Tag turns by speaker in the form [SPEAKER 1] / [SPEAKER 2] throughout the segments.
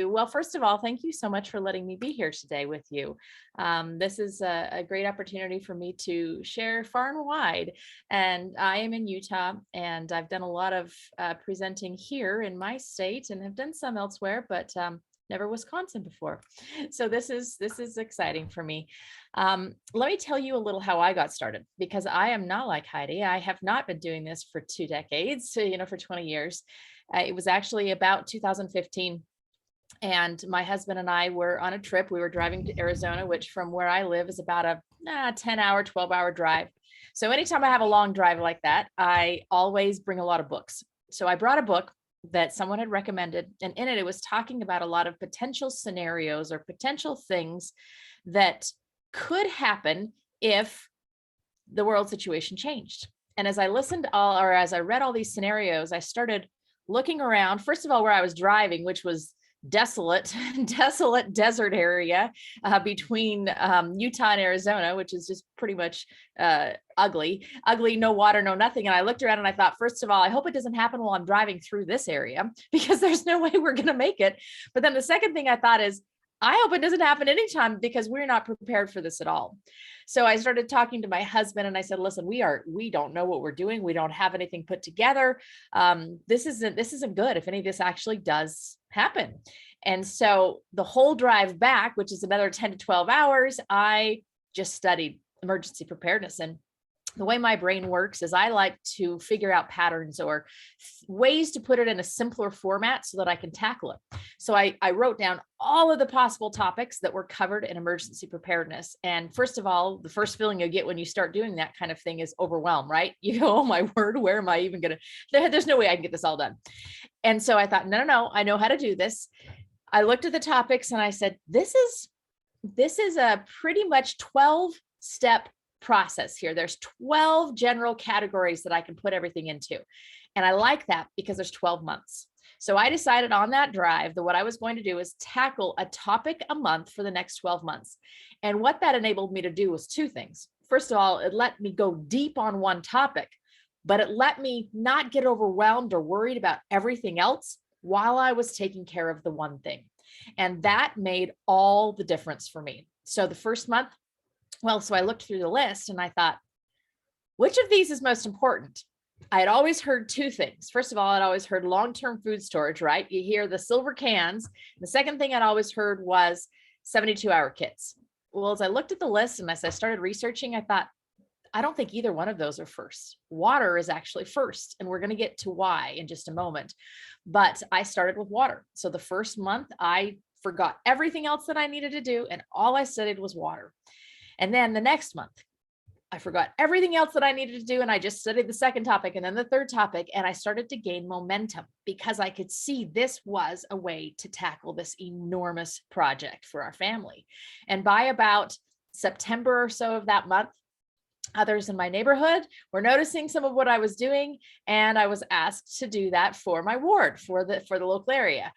[SPEAKER 1] Well, first of all, thank you so much for letting me be here today with you. This is a great opportunity for me to share far and wide. And I am in Utah, and I've done a lot of presenting here in my state, and have done some elsewhere, but never Wisconsin before. So this is exciting for me. Let me tell you a little how I got started, because I am not like Heidi. I have not been doing this for 2 decades, for 20 years. It was actually about 2015. And my husband and I were on a trip. We were driving to Arizona, which from where I live is about a 10-hour, 12-hour drive. So anytime I have a long drive like that, I always bring a lot of books. So I brought a book that someone had recommended, and in it was talking about a lot of potential scenarios or potential things that could happen if the world situation changed. And as I as I read all these scenarios, I started looking around, first of all, where I was driving, which was desolate desert area between Utah and Arizona, which is just pretty much ugly, no water, no nothing. And I looked around and I thought, first of all, I hope it doesn't happen while I'm driving through this area, because there's no way we're going to make it. But then the second thing I thought is, I hope it doesn't happen anytime, because we're not prepared for this at all. So I started talking to my husband and I said, listen, we don't know what we're doing. We don't have anything put together. This isn't good if any of this actually does happen. And so the whole drive back, which is another 10 to 12 hours, I just studied emergency preparedness. And the way my brain works is I like to figure out patterns or ways to put it in a simpler format so that I can tackle it. So I wrote down all of the possible topics that were covered in emergency preparedness. And first of all, the first feeling you get when you start doing that kind of thing is overwhelm, right? You go, oh my word, where am I even going to, there's no way I can get this all done. And so I thought, no, I know how to do this. I looked at the topics and I said, this is a pretty much 12-step process here. There's 12 general categories that I can put everything into. And I like that because there's 12 months. So I decided on that drive that what I was going to do is tackle a topic a month for the next 12 months. And what that enabled me to do was two things. First of all, it let me go deep on one topic, but it let me not get overwhelmed or worried about everything else while I was taking care of the one thing. And that made all the difference for me. So the first month, so I looked through the list and I thought, which of these is most important? I had always heard two things. First of all, I'd always heard long-term food storage, right? You hear the silver cans. The second thing I'd always heard was 72-hour kits. Well, as I looked at the list and as I started researching, I thought, I don't think either one of those are first. Water is actually first, and we're going to get to why in just a moment. But I started with water. So the first month, I forgot everything else that I needed to do, and all I studied was water. And then the next month, I forgot everything else that I needed to do. And I just studied the second topic and then the third topic. And I started to gain momentum because I could see this was a way to tackle this enormous project for our family. And by about September or so of that month, others in my neighborhood were noticing some of what I was doing. And I was asked to do that for my ward, for the local area.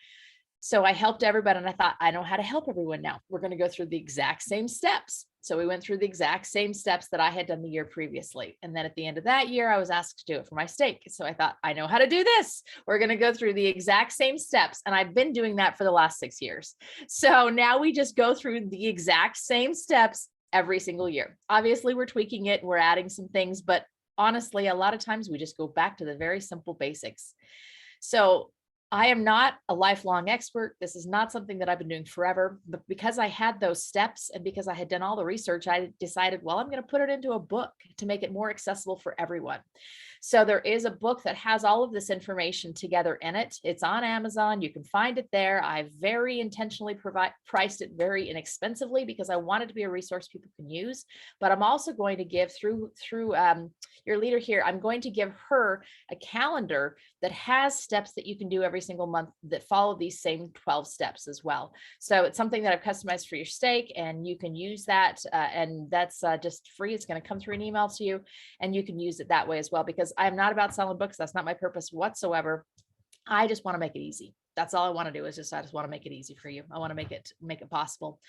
[SPEAKER 1] So I helped everybody and I thought, I know how to help everyone now. We're going to go through the exact same steps. So we went through the exact same steps that I had done the year previously. And then at the end of that year, I was asked to do it for my stake. So I thought, I know how to do this. We're going to go through the exact same steps. And I've been doing that for the last 6 years. So now we just go through the exact same steps every single year. Obviously, we're tweaking it. We're adding some things, but honestly, a lot of times we just go back to the very simple basics. So I am not a lifelong expert. This is not something that I've been doing forever, but because I had those steps and because I had done all the research, I decided, well, I'm going to put it into a book to make it more accessible for everyone. So there is a book that has all of this information together in it. It's on Amazon. You can find it there. I very intentionally priced it very inexpensively because I wanted to be a resource people can use. But I'm also going to give through your leader here, I'm going to give her a calendar that has steps that you can do every single month that follow these same 12 steps as well. So it's something that I've customized for your stake, and you can use that. And that's just free. It's going to come through an email to you, and you can use it that way as well, because I'm not about selling books. That's not my purpose whatsoever. I just want to make it easy. That's all I want to do is I just want to make it easy for you. I want to make it possible.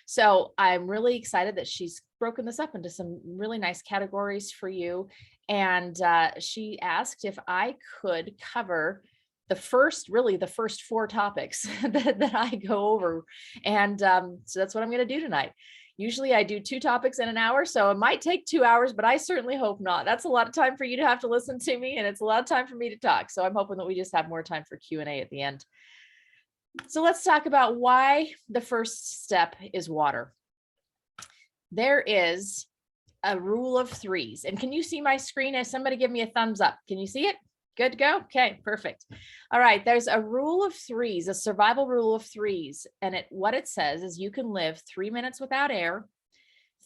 [SPEAKER 1] So I'm really excited that she's broken this up into some really nice categories for you. And she asked if I could cover really the first 4 topics that I go over. And so that's what I'm going to do tonight. Usually I do 2 topics in an hour, so it might take 2 hours, but I certainly hope not. That's a lot of time for you to have to listen to me, and it's a lot of time for me to talk. So I'm hoping that we just have more time for Q&A at the end. So let's talk about why the first step is water. There is a rule of 3s. And can you see my screen? As somebody give me a thumbs up. Can you see it? Good to go? Okay, perfect. All right, there's a rule of 3s, a survival rule of 3s. And what it says is you can live 3 minutes without air,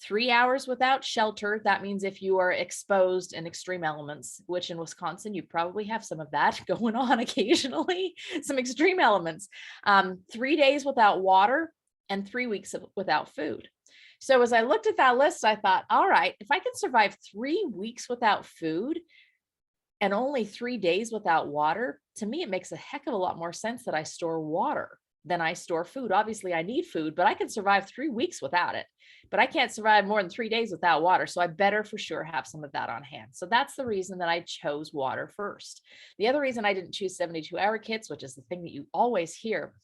[SPEAKER 1] 3 hours without shelter. That means if you are exposed in extreme elements, which in Wisconsin, you probably have some of that going on occasionally, some extreme elements. 3 days without water and 3 weeks without food. So as I looked at that list, I thought, all right, if I can survive 3 weeks without food and only 3 days without water, to me, it makes a heck of a lot more sense that I store water than I store food. Obviously, I need food, but I can survive 3 weeks without it. But I can't survive more than 3 days without water. So I better for sure have some of that on hand. So that's the reason that I chose water first. The other reason I didn't choose 72-hour kits, which is the thing that you always hear,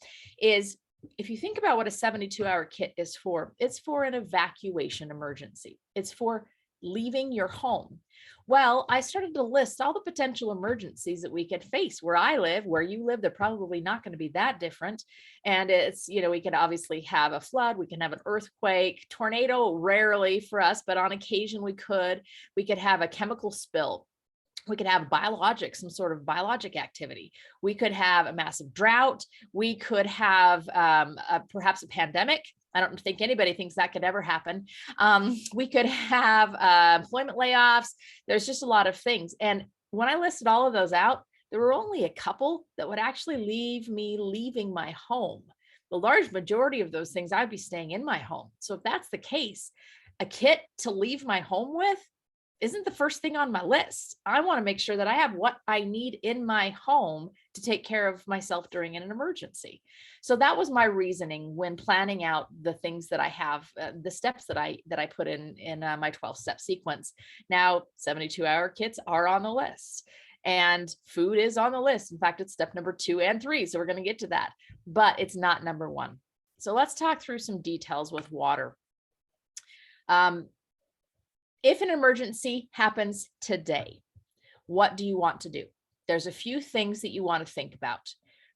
[SPEAKER 1] is if you think about what a 72-hour kit is for, it's for an evacuation emergency. It's for leaving your home. Well, I started to list all the potential emergencies that we could face. Where I live, where you live, they're probably not going to be that different. And it's, we can obviously have a flood, we can have an earthquake, tornado, rarely for us, but on occasion we could have a chemical spill. We could have biologic, some sort of biologic activity. We could have a massive drought. We could have perhaps a pandemic. I don't think anybody thinks that could ever happen. We could have employment layoffs. There's just a lot of things. And when I listed all of those out, there were only a couple that would actually leave me leaving my home. The large majority of those things, I'd be staying in my home. So if that's the case, a kit to leave my home with isn't the first thing on my list. I want to make sure that I have what I need in my home to take care of myself during an emergency. So that was my reasoning when planning out the things that I have, the steps that I put in my 12-step sequence. Now, 72-hour kits are on the list, and food is on the list. In fact, it's step number 2 and 3. So we're going to get to that, but it's not number 1. So let's talk through some details with water. If an emergency happens today, what do you want to do? There's a few things that you want to think about.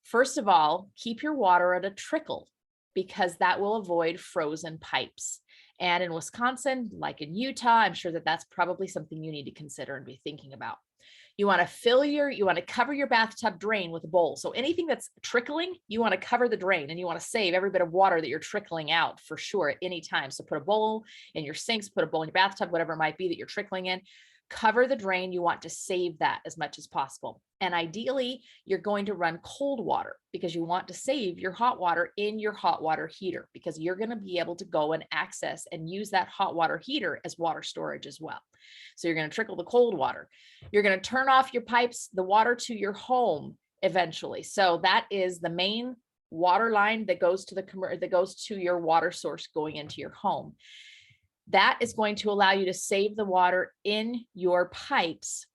[SPEAKER 1] First of all, keep your water at a trickle, because that will avoid frozen pipes. And in Wisconsin, like in Utah, I'm sure that that's probably something you need to consider and be thinking about. You want to cover your bathtub drain with a bowl. So anything that's trickling, you want to cover the drain, and you want to save every bit of water that you're trickling out for sure at any time. So put a bowl in your sinks, put a bowl in your bathtub, whatever it might be that you're trickling in. Cover the drain. You want to save that as much as possible. And ideally, you're going to run cold water, because you want to save your hot water in your hot water heater, because you're going to be able to go and access and use that hot water heater as water storage as well. So you're going to trickle the cold water. You're going to turn off your pipes, the water to your home eventually. So that is the main water line that goes to your water source going into your home. That is going to allow you to save the water in your pipes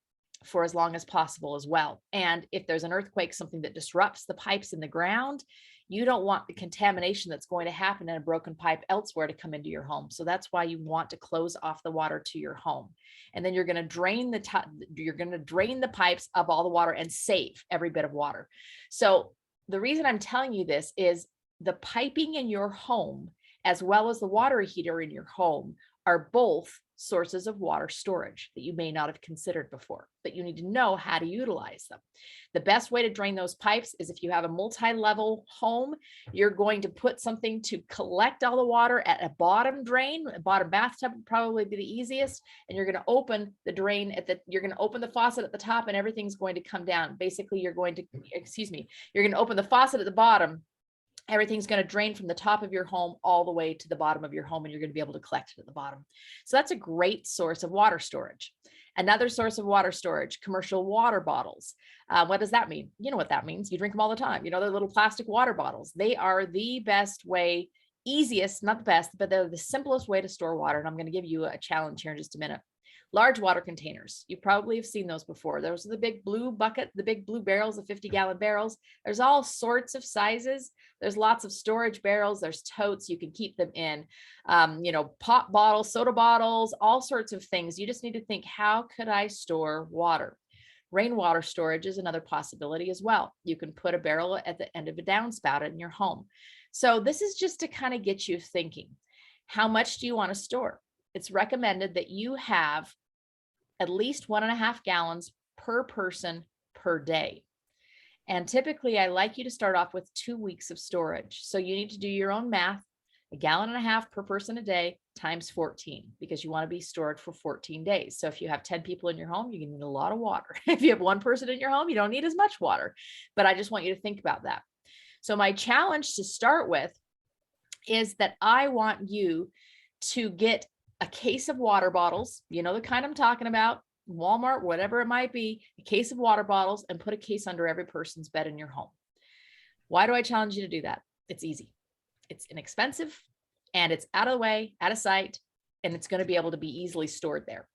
[SPEAKER 1] for as long as possible as well. And if there's an earthquake, something that disrupts the pipes in the ground, you don't want the contamination that's going to happen in a broken pipe elsewhere to come into your home. So that's why you want to close off the water to your home. And then you're going to drain the pipes of all the water and save every bit of water. So the reason I'm telling you this is the piping in your home, as well as the water heater in your home, are both sources of water storage that you may not have considered before, but you need to know how to utilize them. The best way to drain those pipes is if you have a multi-level home, you're going to put something to collect all the water at a bottom drain. A bottom bathtub would probably be the easiest, and you're going to open the drain you're going to open the faucet at the top, and everything's going to come down. Basically, you're going to open the faucet at the bottom. Everything's going to drain from the top of your home all the way to the bottom of your home, and you're going to be able to collect it at the bottom. So that's a great source of water storage. Another source of water storage, commercial water bottles. What does that mean? You know what that means. You drink them all the time. They're little plastic water bottles. They are the best way, easiest, not the best, but they're the simplest way to store water. And I'm going to give you a challenge here in just a minute. Large water containers. You probably have seen those before. Those are the big blue bucket, the big blue barrels, the 50-gallon barrels. There's all sorts of sizes. There's lots of storage barrels. There's totes. You can keep them in, pop bottles, soda bottles, all sorts of things. You just need to think, how could I store water? Rainwater storage is another possibility as well. You can put a barrel at the end of a downspout in your home. So this is just to kind of get you thinking, how much do you want to store? It's recommended that you have at least 1.5 gallons per person per day. And typically I like you to start off with 2 weeks of storage. So you need to do your own math, 1.5 gallons per person a day times 14, because you want to be stored for 14 days. So if you have 10 people in your home, you need a lot of water. If you have one person in your home, you don't need as much water, but I just want you to think about that. So my challenge to start with is that I want you to get a case of water bottles, you know, the kind I'm talking about, Walmart, whatever it might be, a case of water bottles, and put a case under every person's bed in your home. Why do I challenge you to do that? It's easy. It's inexpensive, and it's out of the way, out of sight, and it's going to be able to be easily stored there.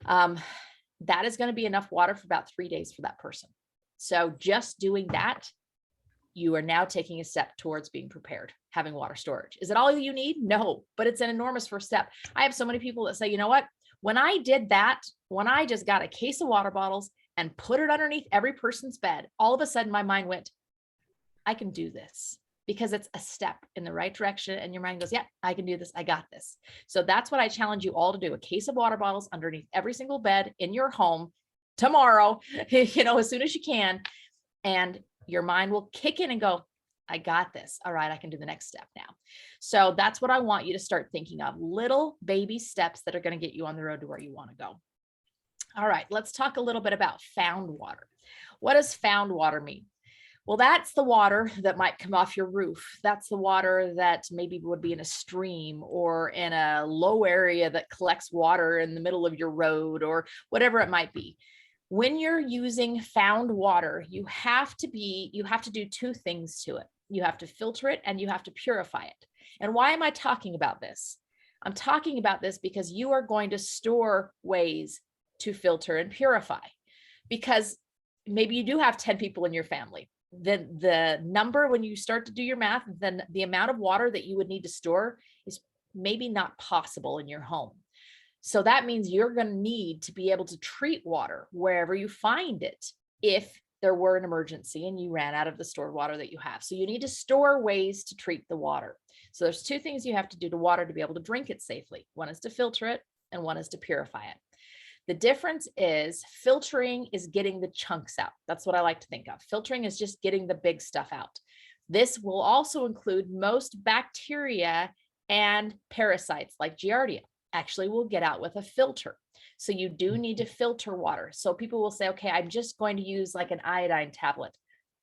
[SPEAKER 1] That is going to be enough water for about 3 days for that person. So just doing that, you are now taking a step towards being prepared, having water storage. Is it all you need? No, but it's an enormous first step. I have so many people that say, you know what, when I did that, when I just got a case of water bottles and put it underneath every person's bed, all of a sudden my mind went, I can do this, because it's a step in the right direction. And your mind goes, yeah, I can do this. I got this. So that's what I challenge you all to do. A case of water bottles underneath every single bed in your home tomorrow, as soon as you can. And your mind will kick in and go, I got this. All right, I can do the next step now. So that's what I want you to start thinking of, little baby steps that are going to get you on the road to where you want to go. All right, let's talk a little bit about found water. What does found water mean? Well, that's the water that might come off your roof. That's the water that maybe would be in a stream or in a low area that collects water in the middle of your road or whatever it might be. When you're using found water, you have to do 2 things to it. You have to filter it and you have to purify it. And why am I talking about this? I'm talking about this because you are going to store ways to filter and purify, because maybe you do have 10 people in your family. Then the number, when you start to do your math, then the amount of water that you would need to store is maybe not possible in your home. So that means you're going to need to be able to treat water wherever you find it if there were an emergency and you ran out of the stored water that you have. So you need to store ways to treat the water. So there's 2 things you have to do to water to be able to drink it safely. One is to filter it and one is to purify it. The difference is filtering is getting the chunks out. That's what I like to think of. Filtering is just getting the big stuff out. This will also include most bacteria and parasites like Giardia. Actually will get out with a filter. So you do need to filter water. So people will say, okay, I'm just going to use like an iodine tablet.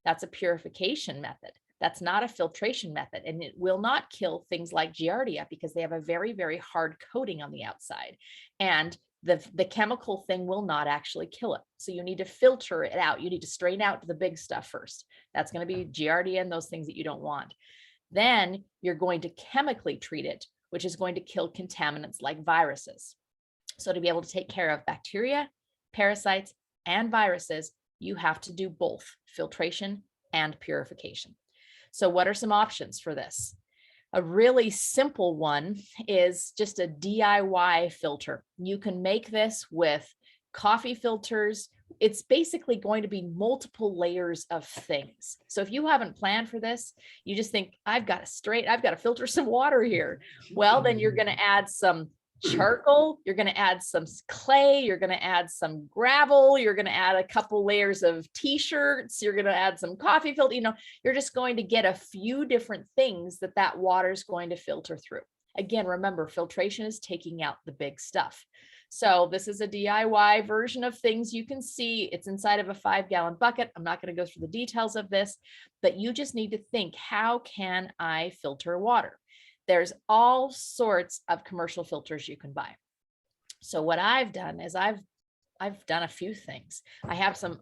[SPEAKER 1] That's a purification method. That's not a filtration method. And it will not kill things like Giardia because they have a very, very hard coating on the outside. And the chemical thing will not actually kill it. So you need to filter it out. You need to strain out the big stuff first. That's going to be Giardia and those things that you don't want. Then you're going to chemically treat it, which is going to kill contaminants like viruses. So to be able to take care of bacteria, parasites, and viruses, you have to do both filtration and purification. So what are some options for this? A really simple one is just a DIY filter. You can make this with coffee filters. It's basically going to be multiple layers of things. So if you haven't planned for this, you just think, I've got to filter some water here. Well, then you're going to add some charcoal, you're going to add some clay, you're going to add some gravel, you're going to add a couple layers of t-shirts, you're going to add some coffee filter, you're just going to get a few different things that water is going to filter through. Again, remember, filtration is taking out the big stuff. So this is a DIY version of things you can see. It's inside of a 5-gallon bucket. I'm not going to go through the details of this, but you just need to think, how can I filter water? There's all sorts of commercial filters you can buy. So what I've done is I've done a few things. I have some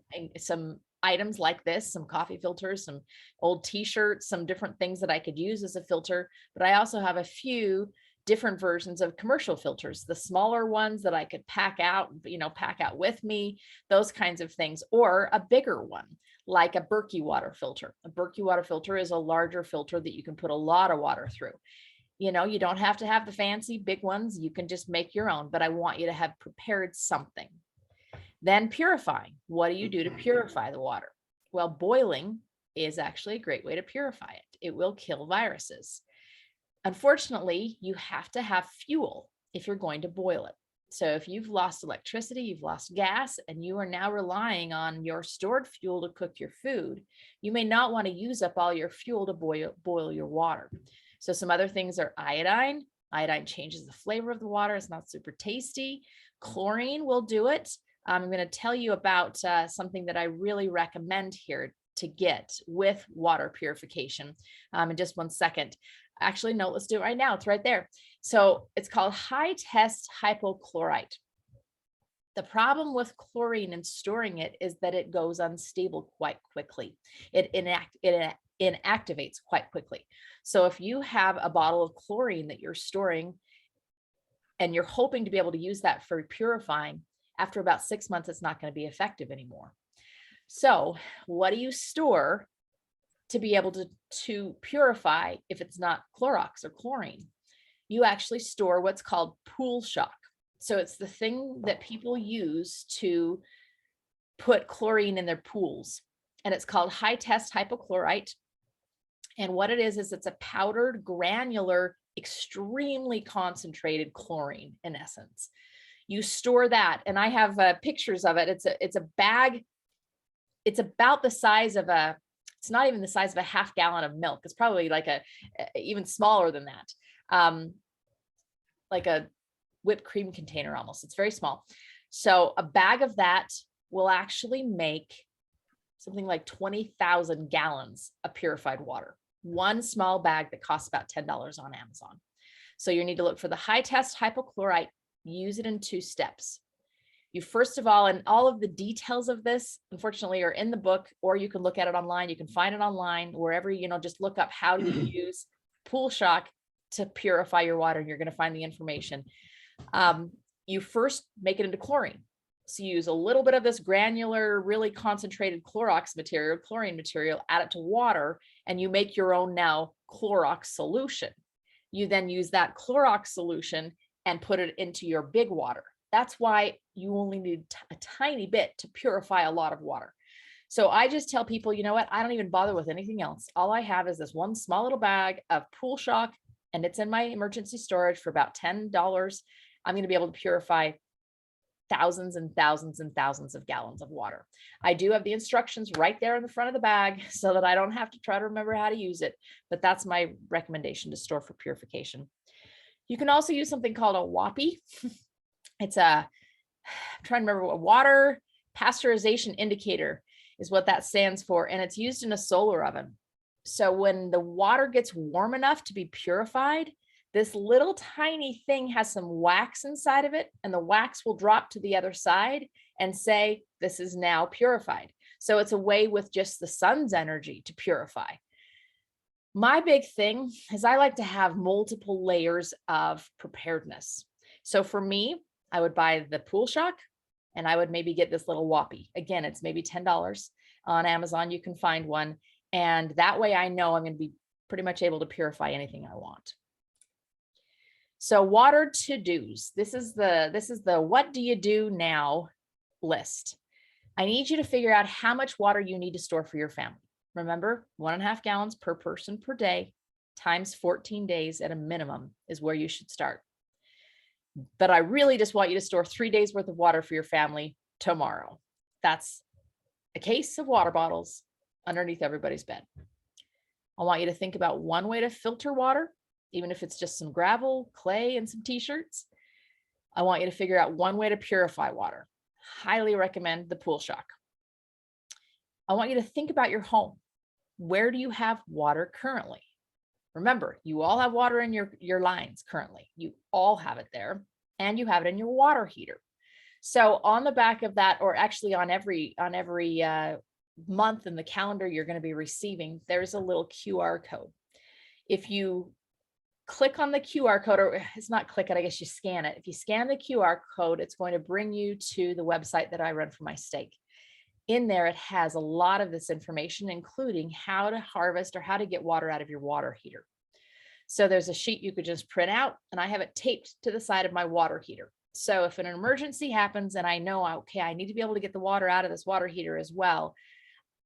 [SPEAKER 1] items like this, some coffee filters, some old t-shirts, some different things that I could use as a filter, but I also have a few different versions of commercial filters, the smaller ones that I could pack out with me, those kinds of things, or a bigger one like a Berkey water filter. A Berkey water filter is a larger filter that you can put a lot of water through. You don't have to have the fancy big ones. You can just make your own, but I want you to have prepared something. Then purifying. What do you do to purify the water? Well, boiling is actually a great way to purify it. It will kill viruses. Unfortunately, you have to have fuel if you're going to boil it. So if you've lost electricity, you've lost gas, and you are now relying on your stored fuel to cook your food, you may not want to use up all your fuel to boil your water. So some other things are iodine. Iodine changes the flavor of the water. It's not super tasty. Chlorine will do it. I'm going to tell you about something that I really recommend here to get with water purification in just one second. Actually, no, let's do it right now. It's right there. So it's called high test hypochlorite. The problem with chlorine and storing it is that it goes unstable quite quickly. It inactivates quite quickly. So if you have a bottle of chlorine that you're storing and you're hoping to be able to use that for purifying, after about 6 months, it's not going to be effective anymore. So what do you store to be able to purify if it's not Clorox or chlorine? You actually store what's called pool shock. So it's the thing that people use to put chlorine in their pools. And it's called high test hypochlorite. And what it is it's a powdered, granular, extremely concentrated chlorine in essence. You store that. And I have pictures of it. It's a bag. It's about the size of it's not even the size of a half gallon of milk. It's probably like even smaller than that. Like a whipped cream container almost. It's very small. So a bag of that will actually make something like 20,000 gallons of purified water. One small bag that costs about $10 on Amazon. So you need to look for the high test hypochlorite. Use it in 2 steps. You first of all, and all of the details of this, unfortunately, are in the book, or you can look at it online. You can find it online, wherever, just look up how to use pool shock to purify your water, and you're going to find the information. You first make it into chlorine. So you use a little bit of this granular, really concentrated chlorine material, add it to water, and you make your own now Clorox solution. You then use that Clorox solution and put it into your big water. That's why you only need a tiny bit to purify a lot of water. So I just tell people, you know what? I don't even bother with anything else. All I have is this one small little bag of pool shock, and it's in my emergency storage for about $10. I'm going to be able to purify thousands and thousands and thousands of gallons of water. I do have the instructions right there in the front of the bag so that I don't have to try to remember how to use it, but that's my recommendation to store for purification. You can also use something called a WAPI. It's I'm trying to remember what water pasteurization indicator is what that stands for. And it's used in a solar oven. So when the water gets warm enough to be purified, this little tiny thing has some wax inside of it, and the wax will drop to the other side and say, this is now purified. So it's a way with just the sun's energy to purify. My big thing is I like to have multiple layers of preparedness. So for me, I would buy the pool shock, and I would maybe get this little WAPI. Again, it's maybe $10 on Amazon. You can find one. And that way I know I'm going to be pretty much able to purify anything I want. So water to-dos. This is the what do you do now list. I need you to figure out how much water you need to store for your family. Remember, 1.5 gallons per person per day times 14 days at a minimum is where you should start. But I really just want you to store 3 days worth of water for your family tomorrow. That's a case of water bottles underneath everybody's bed. I want you to think about one way to filter water, even if it's just some gravel, clay, and some t-shirts. I want you to figure out one way to purify water. Highly recommend the pool shock. I want you to think about your home. Where do you have water currently? Remember, you all have water in your lines currently. You all have it there, and you have it in your water heater. So on the back of that, or actually on every month in the calendar you're going to be receiving, there's a little QR code. If you click on the QR code, or it's not click it, I guess you scan it. If you scan the QR code, it's going to bring you to the website that I run for my stake. In there, it has a lot of this information, including how to harvest or how to get water out of your water heater. So there's a sheet you could just print out, and I have it taped to the side of my water heater. So if an emergency happens and I know, okay, I need to be able to get the water out of this water heater as well,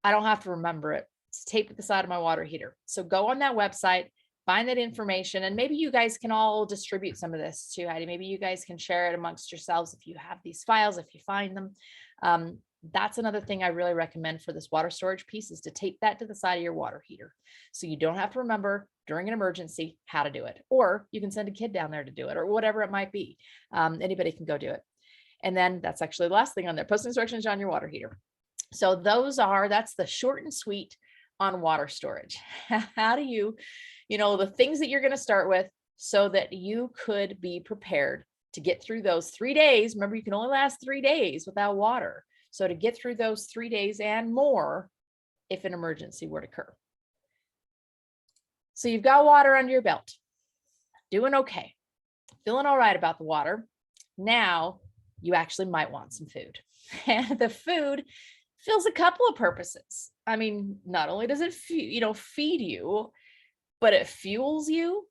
[SPEAKER 1] I don't have to remember it. It's taped at the side of my water heater. So go on that website, find that information, and maybe you guys can all distribute some of this too, Heidi. Maybe you guys can share it amongst yourselves if you have these files, if you find them. That's another thing I really recommend for this water storage piece, is to tape that to the side of your water heater. So you don't have to remember during an emergency how to do it, or you can send a kid down there to do it, or whatever it might be. Anybody can go do it. And then that's actually the last thing on there, post instructions on your water heater. So that's the short and sweet on water storage. How do you, the things that you're going to start with so that you could be prepared to get through those 3 days. Remember, you can only last 3 days without water. So to get through those 3 days and more, if an emergency were to occur. So you've got water under your belt, doing okay, feeling all right about the water. Now you actually might want some food. And the food fills a couple of purposes. I mean, not only does it feed you, but it fuels you.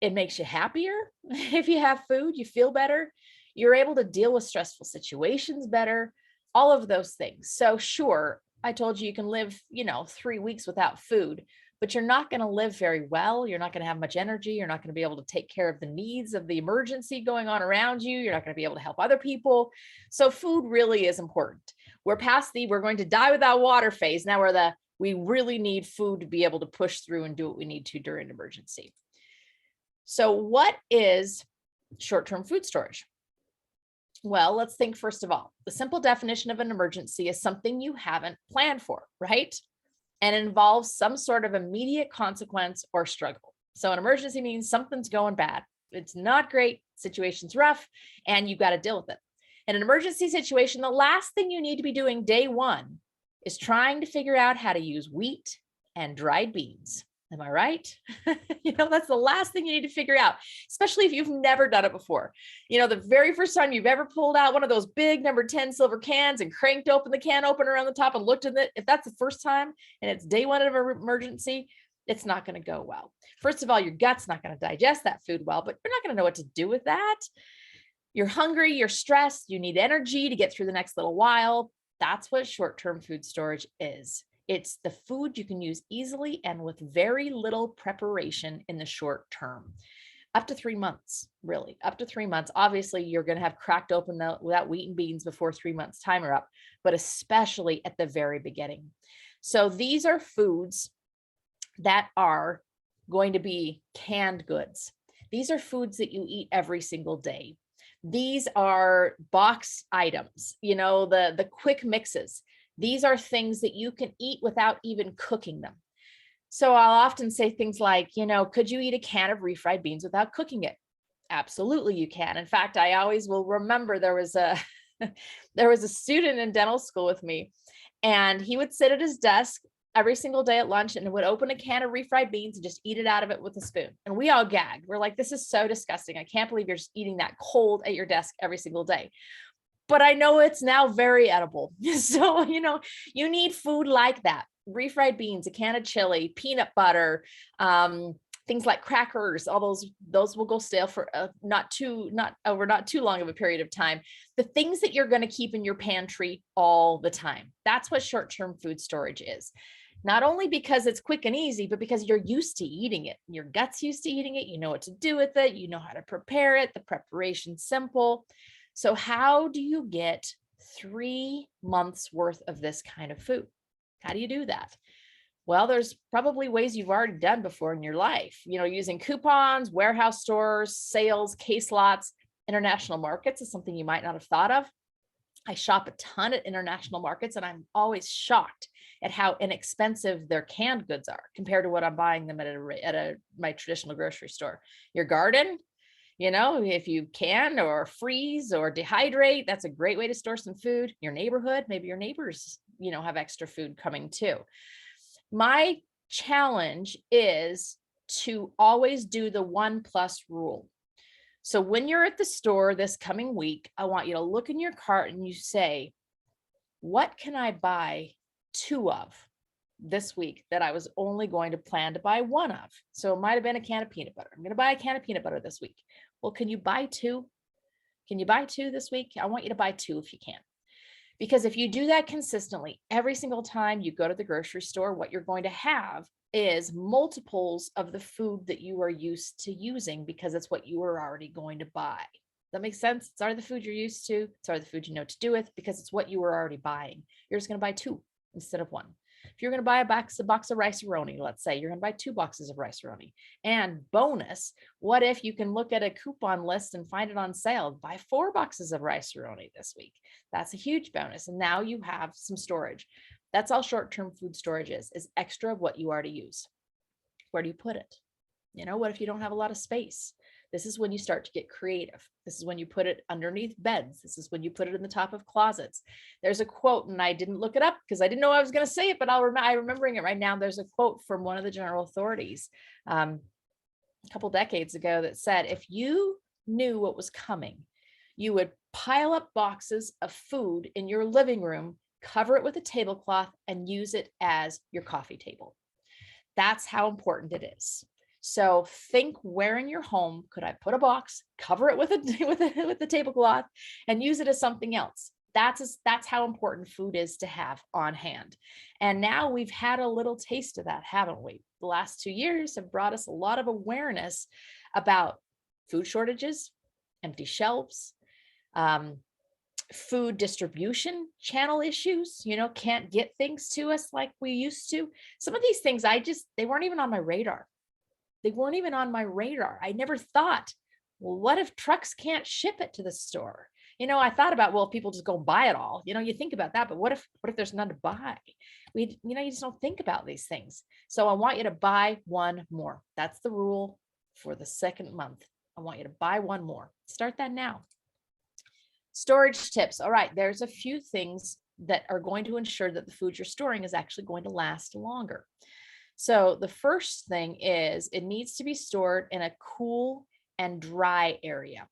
[SPEAKER 1] It makes you happier. If you have food, you feel better. You're able to deal with stressful situations better, all of those things. So sure, I told you can live, 3 weeks without food, but you're not going to live very well. You're not going to have much energy. You're not going to be able to take care of the needs of the emergency going on around you. You're not going to be able to help other people. So food really is important. We're past we're going to die without water phase. Now we really need food to be able to push through and do what we need to during an emergency. So what is short-term food storage? Well, let's think first of all. The simple definition of an emergency is something you haven't planned for, right? And it involves some sort of immediate consequence or struggle. So an emergency means something's going bad. It's not great, situation's rough, and you've got to deal with it. In an emergency situation, the last thing you need to be doing day one is trying to figure out how to use wheat and dried beans. Am I right? That's the last thing you need to figure out, especially if you've never done it before. The very first time you've ever pulled out one of those big number 10 silver cans and cranked open the can opener around the top and looked at it, if that's the first time and it's day one of an emergency, it's not going to go well. First of all, your gut's not going to digest that food well, but you're not going to know what to do with that. You're hungry, you're stressed, you need energy to get through the next little while. That's what short-term food storage is. It's the food you can use easily and with very little preparation in the short term. Up to 3 months, really, up to 3 months. Obviously, you're going to have cracked open that wheat and beans before 3 months time are up, but especially at the very beginning. So these are foods that are going to be canned goods. These are foods that you eat every single day. These are box items, the quick mixes. These are things that you can eat without even cooking them. So I'll often say things like, could you eat a can of refried beans without cooking it? Absolutely, you can. In fact, I always will remember there was a student in dental school with me, and he would sit at his desk every single day at lunch and would open a can of refried beans and just eat it out of it with a spoon. And we all gagged. We're like, this is so disgusting. I can't believe you're just eating that cold at your desk every single day. But I know it's now very edible. So, you need food like that. Refried beans, a can of chili, peanut butter, things like crackers, all those will go stale for not too long of a period of time. The things that you're going to keep in your pantry all the time. That's what short-term food storage is. Not only because it's quick and easy, but because you're used to eating it. Your gut's used to eating it. You know what to do with it. You know how to prepare it. The preparation's simple. So how do you get 3 months worth of this kind of food? How do you do that? Well, there's probably ways you've already done before in your life, using coupons, warehouse stores, sales, case lots. International markets is something you might not have thought of. I shop a ton at international markets, and I'm always shocked at how inexpensive their canned goods are compared to what I'm buying them at my traditional grocery store. Your garden, if you can, or freeze or dehydrate, that's a great way to store some food. Your neighborhood, maybe your neighbors, have extra food coming too. My challenge is to always do the 1+ rule. So when you're at the store this coming week, I want you to look in your cart and you say, what can I buy 2 of this week that I was only going to plan to buy 1 of? So it might have been a can of peanut butter. I'm going to buy a can of peanut butter this week. Well, can you buy 2? Can you buy 2 this week? I want you to buy 2 if you can. Because if you do that consistently, every single time you go to the grocery store, what you're going to have is multiples of the food that you are used to using, because it's what you are already going to buy. That makes sense? It's already the food you're used to. It's already the food you know what to do with, because it's what you were already buying. You're just going to buy 2 instead of 1. If you're going to buy a box of rice-a-roni, let's say you're going to buy 2 boxes of rice-a-roni. And bonus, what if you can look at a coupon list and find it on sale? Buy 4 boxes of rice-a-roni this week. That's a huge bonus. And now you have some storage. That's all short-term food storage is extra of what you already use. Where do you put it? What if you don't have a lot of space? This is when you start to get creative. This is when you put it underneath beds. This is when you put it in the top of closets. There's a quote, and I didn't look it up because I didn't know I was going to say it, but I'm remembering it right now. There's a quote from one of the general authorities a couple decades ago that said, if you knew what was coming, you would pile up boxes of food in your living room, cover it with a tablecloth, and use it as your coffee table. That's how important it is. So think, where in your home could I put a box, cover it with a tablecloth, and use it as something else? That's how important food is to have on hand. And now we've had a little taste of that, haven't we? The last 2 years have brought us a lot of awareness about food shortages, empty shelves, food distribution channel issues, can't get things to us like we used to. Some of these things, they weren't even on my radar. I never thought, well, what if trucks can't ship it to the store? I thought about, well, if people just go buy it all, you think about that, but what if there's none to buy? You just don't think about these things. So I want you to buy 1 more. That's the rule for the second month. I want you to buy 1 more. Start that now. Storage tips. All right, there's a few things that are going to ensure that the food you're storing is actually going to last longer. So the first thing is, it needs to be stored in a cool and dry area.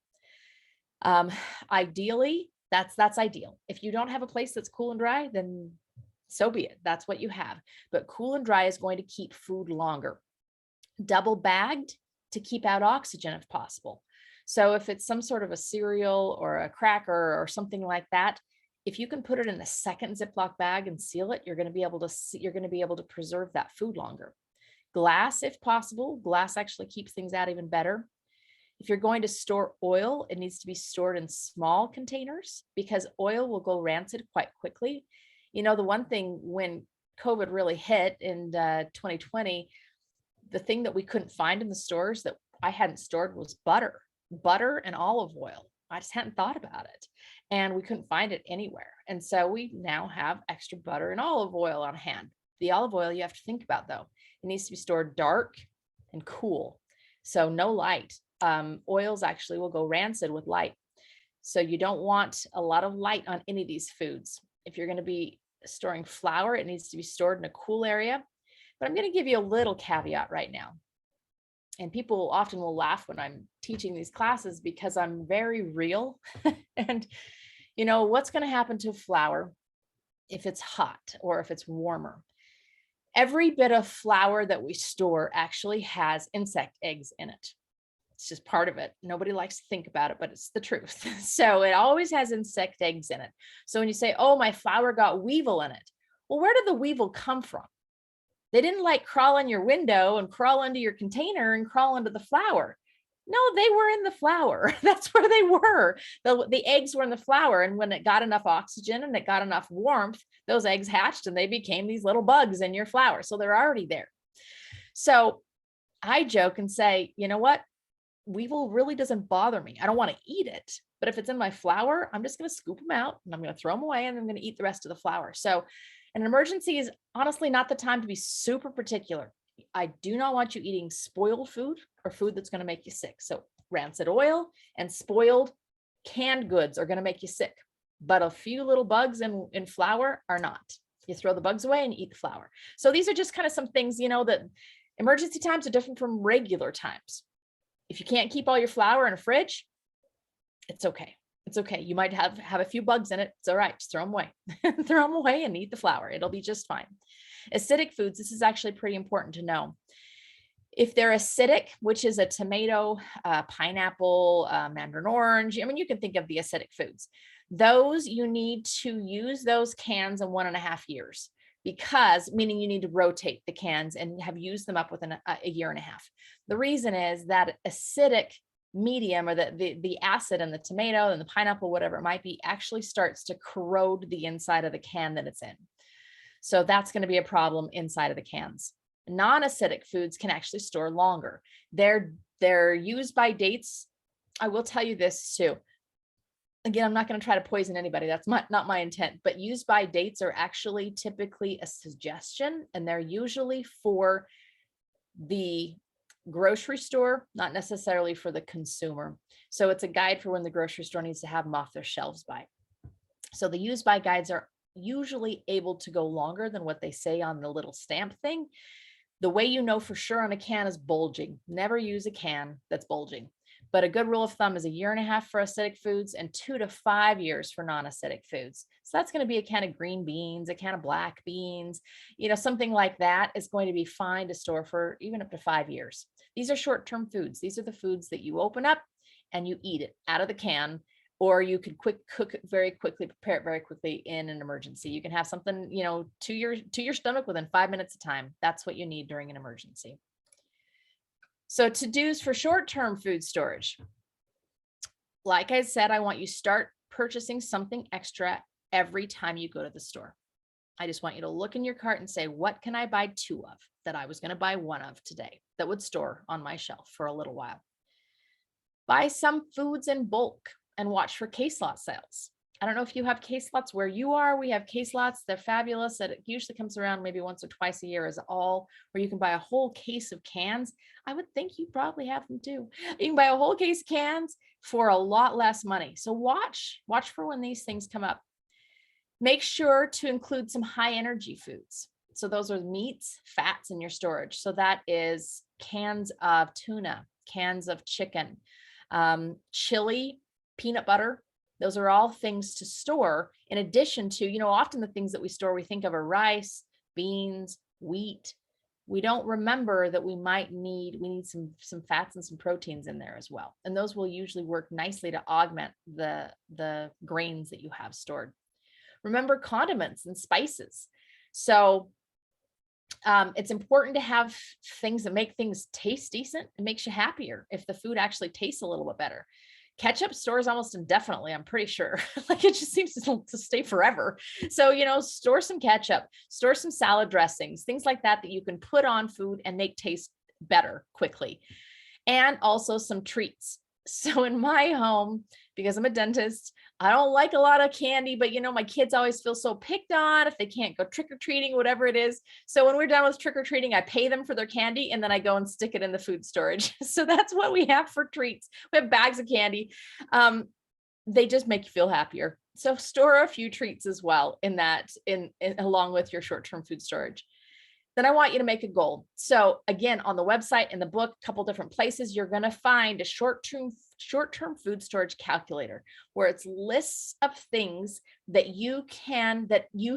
[SPEAKER 1] Ideally, that's ideal. If you don't have a place that's cool and dry, then so be it. That's what you have. But cool and dry is going to keep food longer. Double bagged to keep out oxygen if possible. So if it's some sort of a cereal or a cracker or something like that, if you can put it in a second Ziploc bag and seal it, you're going to be able to preserve that food longer. Glass, if possible. Glass actually keeps things out even better. If you're going to store oil, it needs to be stored in small containers, because oil will go rancid quite quickly. The one thing when COVID really hit in 2020, the thing that we couldn't find in the stores that I hadn't stored was butter and olive oil. I just hadn't thought about it, and we couldn't find it anywhere. And so we now have extra butter and olive oil on hand. The olive oil, you have to think about, though, it needs to be stored dark and cool. So no light. Oils actually will go rancid with light. So you don't want a lot of light on any of these foods. If you're going to be storing flour, it needs to be stored in a cool area. But I'm going to give you a little caveat right now. And people often will laugh when I'm teaching these classes, because I'm very real. And, what's going to happen to flour if it's hot or if it's warmer? Every bit of flour that we store actually has insect eggs in it. It's just part of it. Nobody likes to think about it, but it's the truth. So it always has insect eggs in it. So when you say, oh, my flour got weevil in it, well, where did the weevil come from? They didn't crawl in your window and crawl into your container and crawl into the flour. No, they were in the flour. That's where they were. The eggs were in the flour. And when it got enough oxygen and it got enough warmth, those eggs hatched and they became these little bugs in your flour. So they're already there. So I joke and say, you know what? Weevil really doesn't bother me. I don't want to eat it. But if it's in my flour, I'm just going to scoop them out and I'm going to throw them away and I'm going to eat the rest of the flour. So an emergency is honestly not the time to be super particular. I do not want you eating spoiled food or food that's going to make you sick. So rancid oil and spoiled canned goods are going to make you sick, but a few little bugs in flour are not. You throw the bugs away and you eat the flour. So these are just kind of some things, that Emergency times are different from regular times. If you can't keep all your flour in a fridge, it's okay. It's okay. You might have a few bugs in it. It's all right. Just throw them away. Throw them away and eat the flour. It'll be just fine. Acidic foods, this is actually pretty important to know. If they're acidic, which is a tomato, pineapple, mandarin orange, I mean, you can think of the acidic foods. Those, you need to use those cans in 1.5 years, because meaning you need to rotate the cans and have used them up within a year and a half. The reason is that acidic medium, or the acid in the tomato and the pineapple, whatever it might be, actually starts to corrode the inside of the can that it's in. So that's going to be a problem inside of the cans. Non-acidic foods can actually store longer. They're used by dates. I will tell you this too. Again, I'm not going to try to poison anybody. That's not my intent, but used by dates are actually typically a suggestion, and they're usually for the grocery store, not necessarily for the consumer. So it's a guide for when the grocery store needs to have them off their shelves by. So the use by guides are usually able to go longer than what they say on the little stamp thing. The way you know for sure on a can is bulging. Never use a can that's bulging. But a good rule of thumb is 1.5 years for acidic foods and 2 to 5 years for non-acidic foods. So that's going to be a can of green beans, a can of black beans, something like that is going to be fine to store for even up to 5 years. These are short-term foods. These are the foods that you open up and you eat it out of the can, or you could cook it very quickly, prepare it very quickly in an emergency. You can have something, to your stomach within 5 minutes of time. That's what you need during an emergency. So to-dos for short-term food storage. Like I said, I want you to start purchasing something extra every time you go to the store. I just want you to look in your cart and say, what can I buy 2 of that I was going to buy 1 of today that would store on my shelf for a little while? Buy some foods in bulk and watch for case lot sales. I don't know if you have case lots where you are. We have case lots. They're fabulous. That it usually comes around maybe once or twice a year where you can buy a whole case of cans. I would think you probably have them too. You can buy a whole case of cans for a lot less money. So watch for when these things come up. Make sure to include some high energy foods. So those are meats, fats in your storage. So that is cans of tuna, cans of chicken, chili, peanut butter. Those are all things to store in addition to, often the things that we store, we think of are rice, beans, wheat. We don't remember that we need some fats and some proteins in there as well. And those will usually work nicely to augment the grains that you have stored. Remember condiments and spices. So it's important to have things that make things taste decent. It makes you happier if the food actually tastes a little bit better. Ketchup stores almost indefinitely, I'm pretty sure. Like it just seems to stay forever. So, store some ketchup, store some salad dressings, things like that you can put on food and make taste better quickly. And also some treats. So in my home, because I'm a dentist, I don't like a lot of candy, but my kids always feel so picked on if they can't go trick-or-treating, whatever it is. So when we're done with trick-or-treating, I pay them for their candy and then I go and stick it in the food storage. So that's what we have for treats. We have bags of candy. They just make you feel happier. So store a few treats as well in along with your short-term food storage. Then I want you to make a goal. So again, on the website, in the book, a couple different places, you're going to find a short-term food storage calculator where it's lists of things that you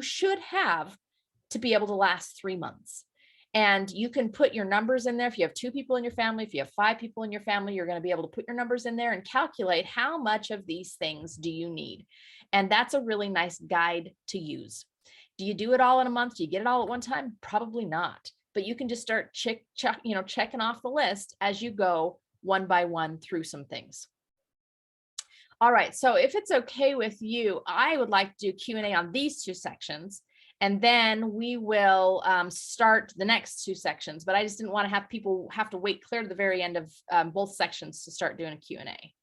[SPEAKER 1] should have to be able to last 3 months. And you can put your numbers in there. If you have 2 people in your family, if you have 5 people in your family, you're going to be able to put your numbers in there and calculate how much of these things do you need. And that's a really nice guide to use. Do you do it all in a month? Do you get it all at one time? Probably not. But you can just start checking off the list as you go one by one through some things. All right. So if it's okay with you, I would like to do Q&A on these 2 sections, and then we will start the next 2 sections. But I just didn't want to have people have to wait clear to the very end of both sections to start doing a Q&A.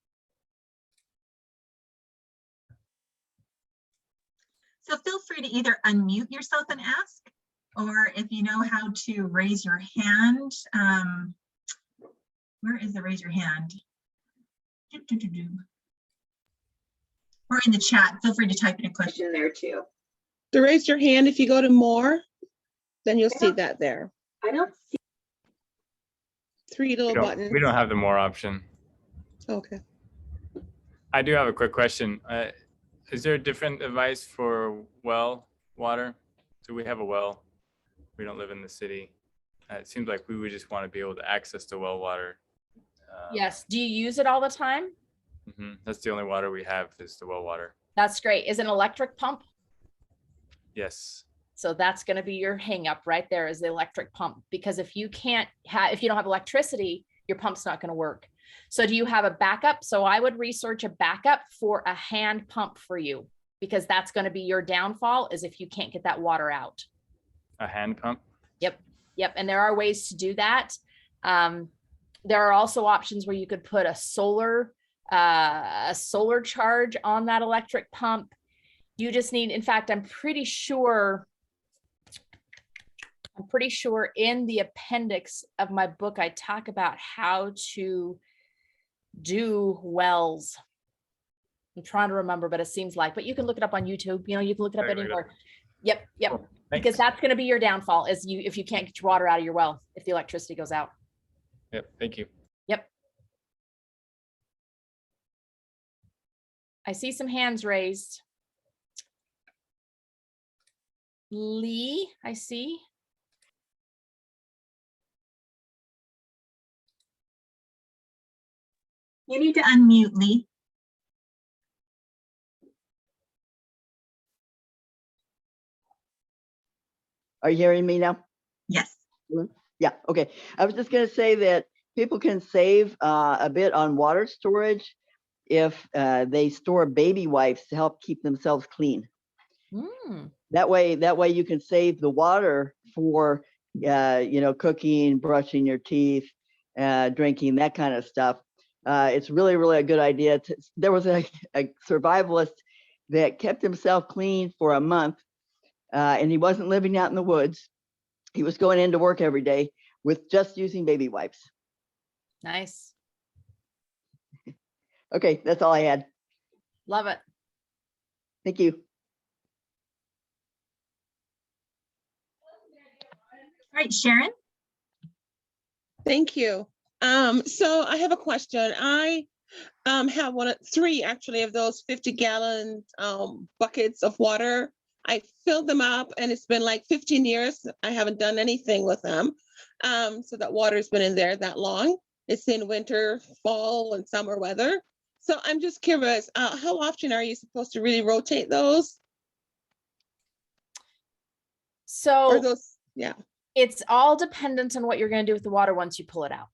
[SPEAKER 2] So feel free to either unmute yourself and ask, or if you know how to raise your hand, where is the raise your hand? Or in the chat, feel free to type in a question there too.
[SPEAKER 3] To raise your hand, if you go to more, then you'll see that there.
[SPEAKER 2] I don't see.
[SPEAKER 3] 3 little buttons.
[SPEAKER 4] We don't have the more option.
[SPEAKER 3] Okay.
[SPEAKER 4] I do have a quick question. Is there a different device for well water? Do we have a well? We don't live in the city. It seems like we would just want to be able to access the well water.
[SPEAKER 1] Yes. Do you use it all the time?
[SPEAKER 4] That's the only water we have is the well water.
[SPEAKER 1] That's great. Is it an electric pump?
[SPEAKER 4] Yes.
[SPEAKER 1] So that's going to be your hang up right there, is the electric pump. Because if you don't have electricity, your pump's not going to work. So do you have a backup? So I would research a backup for a hand pump for you, because that's going to be your downfall, is if you can't get that water out.
[SPEAKER 4] A hand pump?
[SPEAKER 1] Yep. And there are ways to do that. There are also options where you could put a solar charge on that electric pump. You just need, in fact, I'm pretty sure in the appendix of my book, I talk about how to do wells. I'm trying to remember, but it seems like, but you can look it up on YouTube. You can look it up anywhere. Yep.
[SPEAKER 4] Cool.
[SPEAKER 1] Because that's going to be your downfall, is if you can't get your water out of your well, if the electricity goes out.
[SPEAKER 4] Yep. Thank you.
[SPEAKER 1] Yep. I see some hands raised. Lee, I see.
[SPEAKER 2] You need to unmute, Lee.
[SPEAKER 5] Are you hearing me now?
[SPEAKER 2] Yes.
[SPEAKER 5] Yeah, okay. I was just going to say that people can save a bit on water storage if they store baby wipes to help keep themselves clean. That way you can save the water for cooking, brushing your teeth, drinking, that kind of stuff. It's really a good idea. There was a survivalist that kept himself clean for a month, and he wasn't living out in the woods. He was going into work every day with just using baby wipes.
[SPEAKER 1] Nice.
[SPEAKER 5] Okay, that's all I had.
[SPEAKER 1] Love it.
[SPEAKER 5] Thank you.
[SPEAKER 2] All right, Sharon.
[SPEAKER 3] Thank you. So I have a question. I have three actually of those 50-gallon buckets of water. I filled them up and it's been like 15 years. I haven't done anything with them. So that water's been in there that long. It's in winter, fall, and summer weather. So I'm just curious, how often are you supposed to really rotate those?
[SPEAKER 1] So
[SPEAKER 3] yeah.
[SPEAKER 1] It's all dependent on what you're going to do with the water once you pull it out.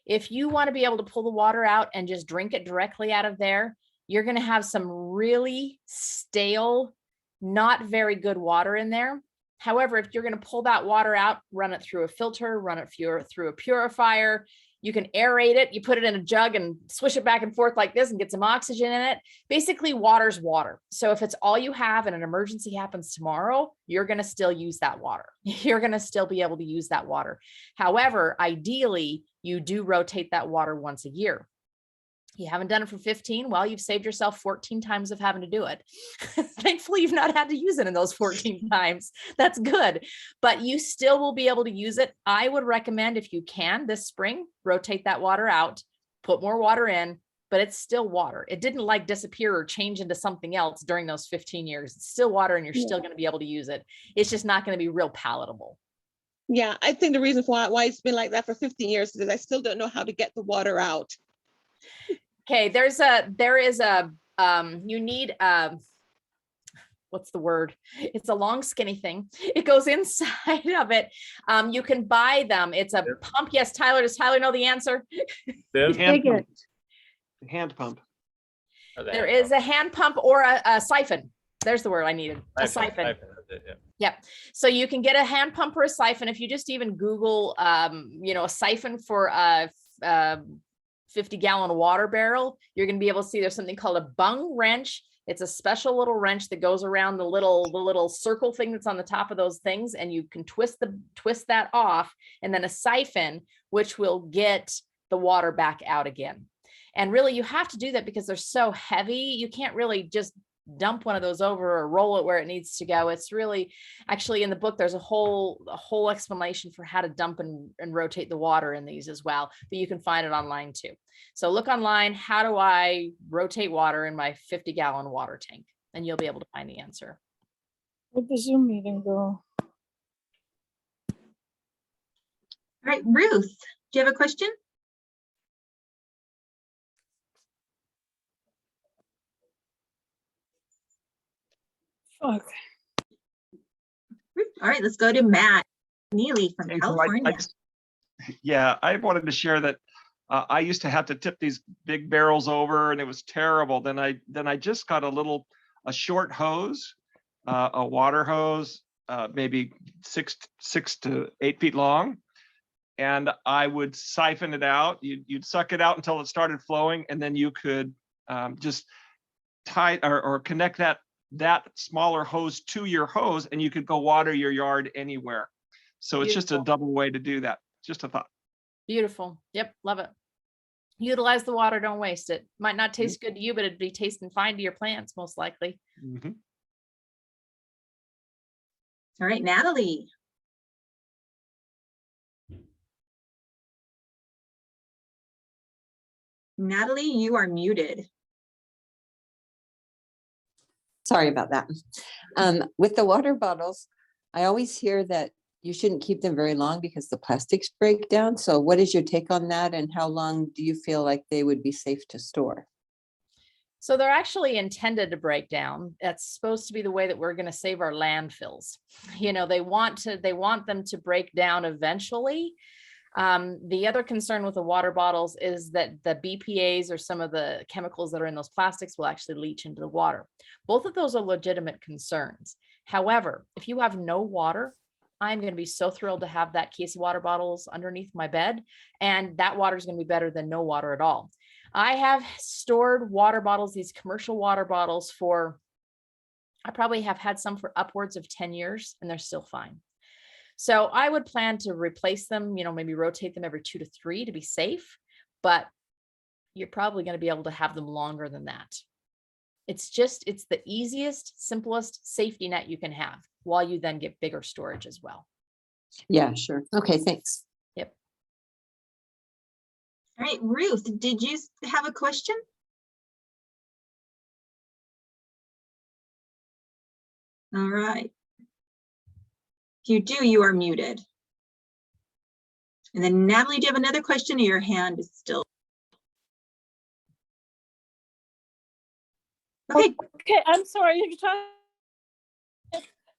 [SPEAKER 1] If you want to be able to pull the water out and just drink it directly out of there, you're going to have some really stale, not very good water in there. However, if you're going to pull that water out, run it through a filter, run it through a purifier, you can aerate it, you put it in a jug and swish it back and forth like this and get some oxygen in it. Basically, water's water. So if it's all you have and an emergency happens tomorrow, you're going to still use that water. You're going to still be able to use that water. However, ideally, you do rotate that water once a year. You haven't done it for 15. Well, you've saved yourself 14 times of having to do it. Thankfully, you've not had to use it in those 14 times. That's good, but you still will be able to use it. I would recommend, if you can this spring, rotate that water out, put more water in, but it's still water. It didn't like disappear or change into something else during those 15 years. It's still water and you're still going to be able to use it. It's just not going to be real palatable.
[SPEAKER 3] Yeah, I think the reason why it's been like that for 15 years is I still don't know how to get the water out.
[SPEAKER 1] Okay, you need what's the word? It's a long skinny thing. It goes inside of it. You can buy them. It's a pump. Yes, Tyler, does Tyler know the answer?
[SPEAKER 6] Hand pump.
[SPEAKER 1] There is a hand pump or a siphon. There's the word I needed. A siphon. Yep. So you can get a hand pump or a siphon. If you just even Google, a siphon for a 50-gallon water barrel, you're going to be able to see there's something called a bung wrench. It's a special little wrench that goes around the little circle thing that's on the top of those things, and you can twist that off, and then a siphon, which will get the water back out again. And really, you have to do that because they're so heavy. You can't really just dump one of those over or roll it where it needs to go. It's really, actually in the book, there's a whole explanation for how to dump and rotate the water in these as well, but you can find it online too. So look online, how do I rotate water in my 50-gallon water tank? And you'll be able to find the answer.
[SPEAKER 6] Where'd the Zoom meeting go?
[SPEAKER 2] All right, Ruth, do you have a question?
[SPEAKER 6] Fuck.
[SPEAKER 2] All right, let's go to Matt Neely from
[SPEAKER 7] Hey, so
[SPEAKER 2] California.
[SPEAKER 7] yeah, I wanted to share that I used to have to tip these big barrels over, and it was terrible. Then I just got a short hose, a water hose, maybe 6 to 8 feet long, and I would siphon it out. You'd suck it out until it started flowing, and then you could just tie or connect that smaller hose to your hose, and you could go water your yard anywhere. So it's just a
[SPEAKER 1] Beautiful.
[SPEAKER 7] double way to do that. Just a thought.
[SPEAKER 1] Beautiful. Yep. Love it. Utilize the water. Don't waste it. Might not taste good to you, but it'd be tasting fine to your plants, most likely.
[SPEAKER 7] Mhm.
[SPEAKER 2] All right, Natalie. Natalie, you are muted.
[SPEAKER 8] Sorry about that. With the water bottles, I always hear that you shouldn't keep them very long because the plastics break down. So what is your take on that? And how long do you feel like they would be safe to store?
[SPEAKER 1] So they're actually intended to break down. That's supposed to be the way that we're going to save our landfills. You know, they want them to break down eventually. The other concern with the water bottles is that the BPAs or some of the chemicals that are in those plastics will actually leach into the water. Both of those are legitimate concerns. However, if you have no water, I'm going to be so thrilled to have that case of water bottles underneath my bed, and that water is going to be better than no water at all. I have stored water bottles, these commercial water bottles, I probably have had some for upwards of 10 years, and they're still fine. So I would plan to replace them, you know, maybe rotate them every 2 to 3 to be safe, but you're probably going to be able to have them longer than that. It's the easiest, simplest safety net you can have, while you then get bigger storage as well.
[SPEAKER 8] Yeah, sure. Okay, thanks.
[SPEAKER 1] Yep.
[SPEAKER 2] All right, Ruth, did you have a question? All right. If you do, you are muted. And then Natalie, do you have another question, or your hand is still? Okay.
[SPEAKER 6] Okay, I'm sorry. You're talking.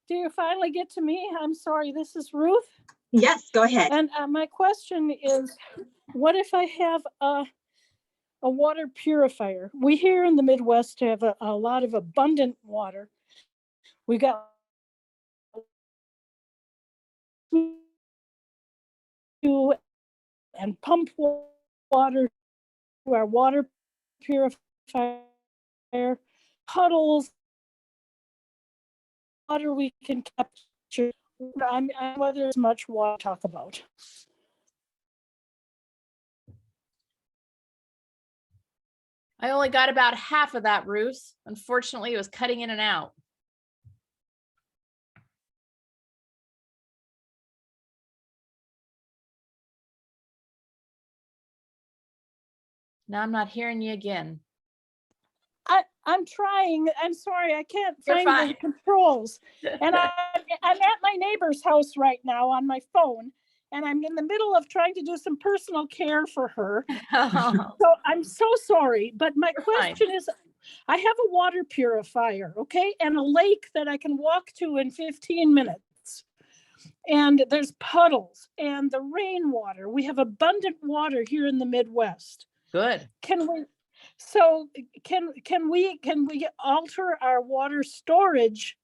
[SPEAKER 6] Do you finally get to me? I'm sorry. This is Ruth.
[SPEAKER 2] Yes, go ahead.
[SPEAKER 6] And my question is, what if I have a water purifier? We here in the Midwest have a lot of abundant water. We got and pump water to our water purifier, puddles, water we can capture. I'm whether there's much water to talk about.
[SPEAKER 1] I only got about half of that, Ruth. Unfortunately, it was cutting in and out. Now I'm not hearing you again.
[SPEAKER 6] I'm trying. I'm sorry. I can't
[SPEAKER 1] You're
[SPEAKER 6] find
[SPEAKER 1] fine.
[SPEAKER 6] the controls. And I'm at my neighbor's house right now on my phone. And I'm in the middle of trying to do some personal care for her. So I'm so sorry. But my
[SPEAKER 1] You're fine.
[SPEAKER 6] question is, I have a water purifier, okay? And a lake that I can walk to in 15 minutes. And there's puddles and the rainwater. We have abundant water here in the Midwest.
[SPEAKER 1] Good.
[SPEAKER 6] Can we alter our water storage,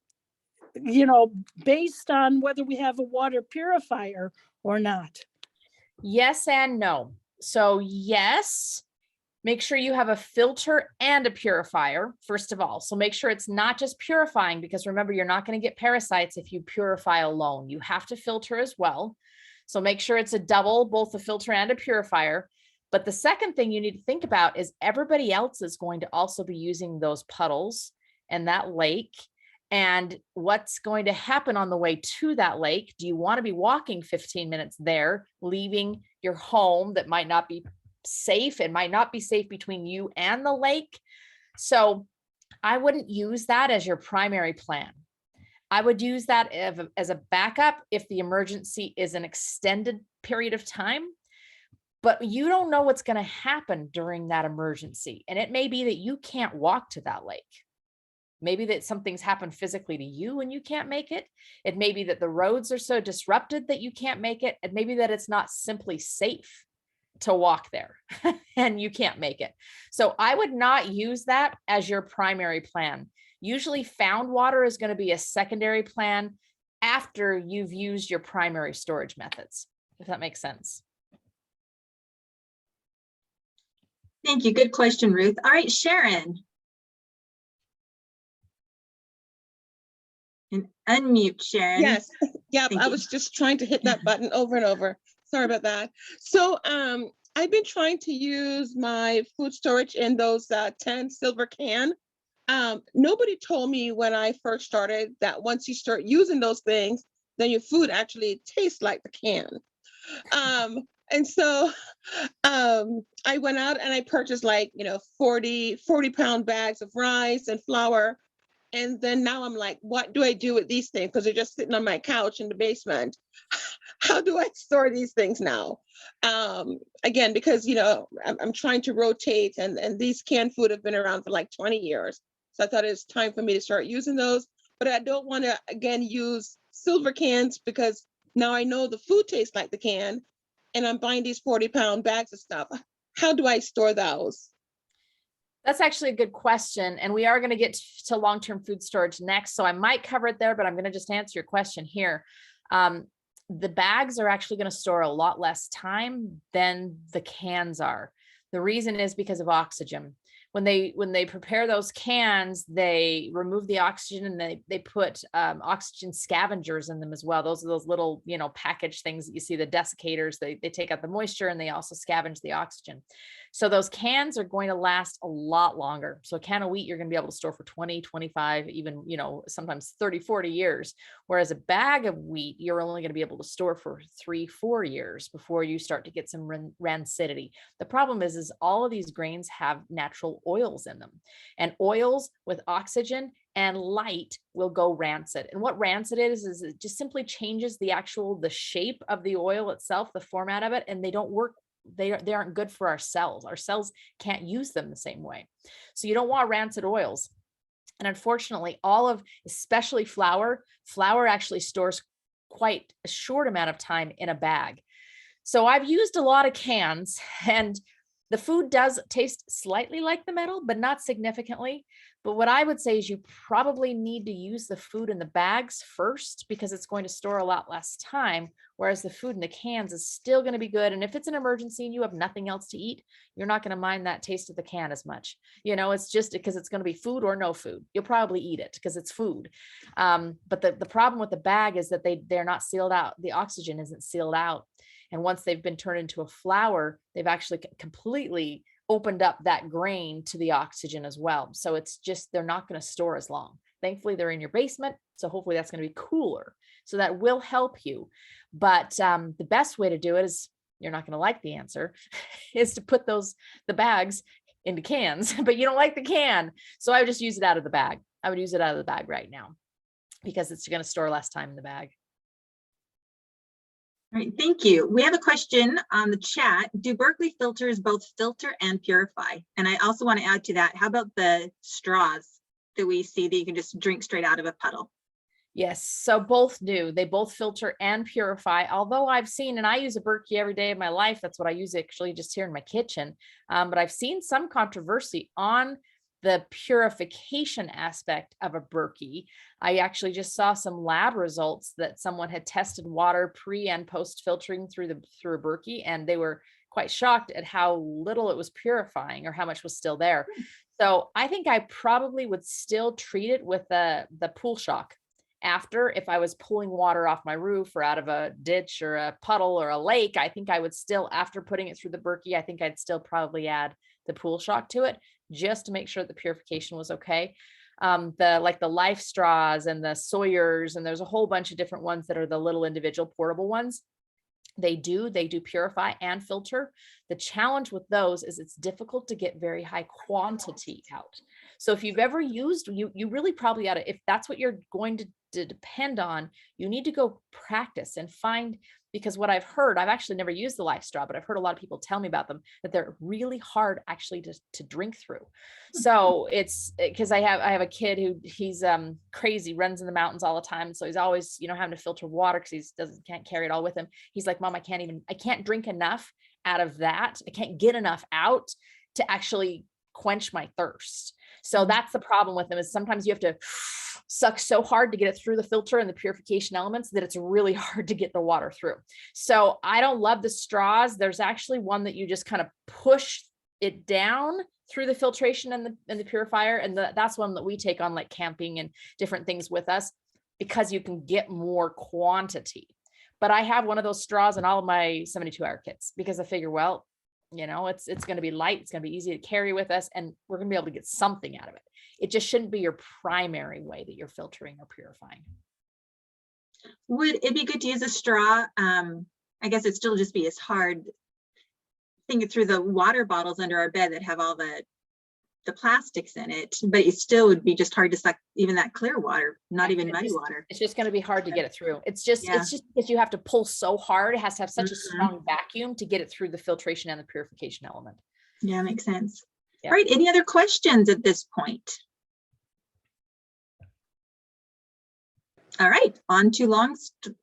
[SPEAKER 6] you know, based on whether we have a water purifier or not?
[SPEAKER 1] Yes and no. So yes, make sure you have a filter and a purifier, first of all. So make sure it's not just purifying, because remember, you're not going to get parasites if you purify alone. You have to filter as well. So make sure it's a double, both a filter and a purifier. But the second thing you need to think about is everybody else is going to also be using those puddles and that lake, and what's going to happen on the way to that lake. Do you want to be walking 15 minutes there, leaving your home that might not be safe? It might not be safe between you and the lake. So I wouldn't use that as your primary plan. I would use that as a backup if the emergency is an extended period of time, but you don't know what's going to happen during that emergency. And it may be that you can't walk to that lake. Maybe that something's happened physically to you and you can't make it. It may be that the roads are so disrupted that you can't make it. And maybe that it's not simply safe to walk there and you can't make it. So I would not use that as your primary plan. Usually found water is going to be a secondary plan after you've used your primary storage methods, if that makes sense.
[SPEAKER 2] Thank you. Good question, Ruth. All right, Sharon. And unmute, Sharon.
[SPEAKER 3] Yes, yep,
[SPEAKER 2] Thank
[SPEAKER 3] I
[SPEAKER 2] you.
[SPEAKER 3] was just trying to hit that button over and over. Sorry about that. So I've been trying to use my food storage in those 10 silver can. Nobody told me when I first started that once you start using those things, then your food actually tastes like the can. And so I went out and I purchased 40-pound bags of rice and flour. And then now I'm like, what do I do with these things? Because they're just sitting on my couch in the basement. How do I store these things now? Again, because, I'm trying to rotate and these canned food have been around for like 20 years. So I thought it was time for me to start using those. But I don't want to, again, use silver cans because now I know the food tastes like the can and I'm buying these 40-pound bags of stuff. How do I store those?
[SPEAKER 1] That's actually a good question. And we are going to get to long-term food storage next. So I might cover it there, but I'm going to just answer your question here. The bags are actually going to store a lot less time than the cans are. The reason is because of oxygen. When they prepare those cans, they remove the oxygen and they put oxygen scavengers in them as well. Those are those little, package things that you see, the desiccators. They take out the moisture and they also scavenge the oxygen. So those cans are going to last a lot longer. So a can of wheat, you're going to be able to store for 20, 25, even, sometimes 30, 40 years. Whereas a bag of wheat, you're only going to be able to store for 3-4 years before you start to get some rancidity. The problem is all of these grains have natural oils in them, and oils with oxygen and light will go rancid. And what rancid is it just simply changes the shape of the oil itself, the format of it, and they don't work. They aren't good for our cells. Our cells can't use them the same way. So you don't want rancid oils. And unfortunately, especially flour actually stores quite a short amount of time in a bag. So I've used a lot of cans, and the food does taste slightly like the metal, but not significantly. But what I would say is you probably need to use the food in the bags first because it's going to store a lot less time, whereas the food in the cans is still going to be good. And if it's an emergency and you have nothing else to eat, you're not going to mind that taste of the can as much. It's just because it's going to be food or no food. You'll probably eat it because it's food. But the problem with the bag is that they're not sealed out. The oxygen isn't sealed out. And once they've been turned into a flour, they've actually completely opened up that grain to the oxygen as well. So it's just, they're not going to store as long. Thankfully, they're in your basement. So hopefully that's going to be cooler. So that will help you. But the best way to do it is, you're not going to like the answer, is to put the bags into cans, but you don't like the can. So I would just use it out of the bag. I would use it out of the bag right now because it's going to store less time in the bag.
[SPEAKER 2] All right, thank you. We have a question on the chat. Do Berkeley filters both filter and purify? And I also want to add to that, how about the straws that we see that you can just drink straight out of a puddle?
[SPEAKER 1] Yes, so both do. They both filter and purify. Although I've seen, and I use a Berkey every day of my life, that's what I use actually just here in my kitchen. But I've seen some controversy on the purification aspect of a Berkey. I actually just saw some lab results that someone had tested water pre and post filtering through a Berkey, and they were quite shocked at how little it was purifying or how much was still there. So I think I probably would still treat it with the pool shock. After, if I was pulling water off my roof or out of a ditch or a puddle or a lake, I think I would still, after putting it through the Berkey, I think I'd still probably add the pool shock to it just to make sure the purification was okay. like the Life straws and the Sawyers, and there's a whole bunch of different ones that are the little individual portable ones. They do purify and filter. The challenge with those is it's difficult to get very high quantity out. So if you've ever used, you really probably ought to, if that's what you're going to depend on, you need to go practice and find, because what I've heard, I've actually never used the Life straw, but I've heard a lot of people tell me about them, that they're really hard actually to drink through. So it's because I have a kid who he's crazy, runs in the mountains all the time. So he's always, having to filter water because can't carry it all with him. He's like, Mom, I can't drink enough out of that. I can't get enough out to actually quench my thirst. So that's the problem with them, is sometimes you have to suck so hard to get it through the filter and the purification elements that it's really hard to get the water through. So I don't love the straws. There's actually one that you just kind of push it down through the filtration and the purifier. And that's one that we take on like camping and different things with us, because you can get more quantity. But I have one of those straws in all of my 72-hour kits, because I figure, well, it's going to be light. It's going to be easy to carry with us, and we're going to be able to get something out of it. It just shouldn't be your primary way that you're filtering or purifying.
[SPEAKER 2] Would it be good to use a straw? I guess it'd still just be as hard thinking through the water bottles under our bed that have all the plastics in it, but it still would be just hard to suck even that clear water, not even muddy water.
[SPEAKER 1] It's just going to be hard to get it through. It's just because you have to pull so hard. It has to have such a strong vacuum to get it through the filtration and the purification element.
[SPEAKER 2] Yeah, makes sense.
[SPEAKER 1] Yeah.
[SPEAKER 2] All right, any other questions at this point? All right, on to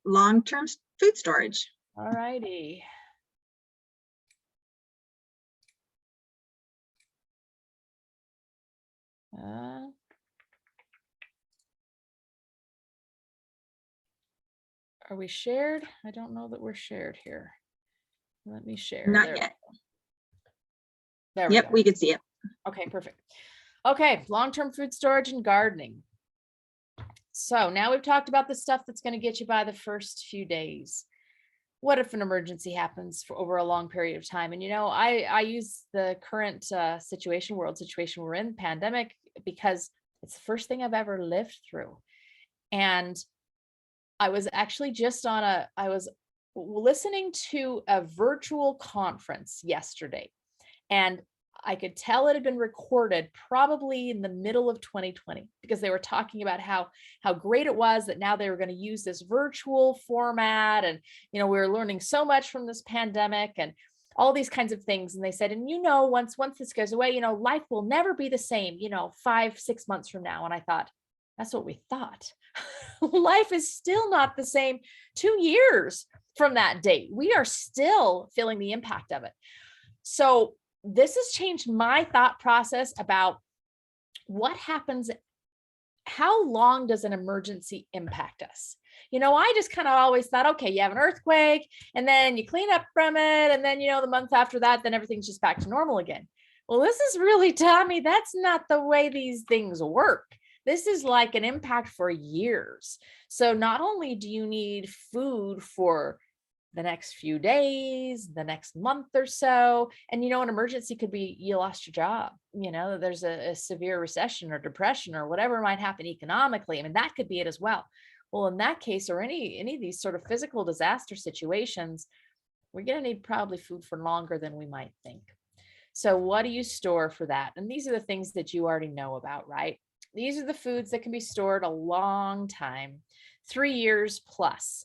[SPEAKER 2] long-term food storage.
[SPEAKER 1] All righty. Are we shared? I don't know that we're shared here. Let me share.
[SPEAKER 2] Not yet.
[SPEAKER 1] There
[SPEAKER 2] yep, we can see it.
[SPEAKER 1] Okay, perfect. Okay, long-term food storage and gardening. So now we've talked about the stuff that's going to get you by the first few days. What if an emergency happens for over a long period of time? And I use the current world situation we're in, pandemic, because it's the first thing I've ever lived through. And I was actually I was listening to a virtual conference yesterday, and I could tell it had been recorded probably in the middle of 2020, because they were talking about how great it was that now they were going to use this virtual format. And, we were learning so much from this pandemic and all these kinds of things. And they said, and once this goes away, life will never be the same, 5-6 months from now. And I thought, that's what we thought. Life is still not the same 2 years from that date. We are still feeling the impact of it. So this has changed my thought process about what happens. How long does an emergency impact us? I just kind of always thought, okay, you have an earthquake and then you clean up from it. And then, the month after that, then everything's just back to normal again. Well, this is really taught me that's not the way these things work. This is like an impact for years. So not only do you need food for the next few days, the next month or so, and an emergency could be you lost your job, there's a severe recession or depression or whatever might happen economically. I mean, that could be it as well. Well, in that case, or any of these sort of physical disaster situations, we're going to need probably food for longer than we might think. So what do you store for that? And these are the things that you already know about, right? These are the foods that can be stored a long time, 3 years plus.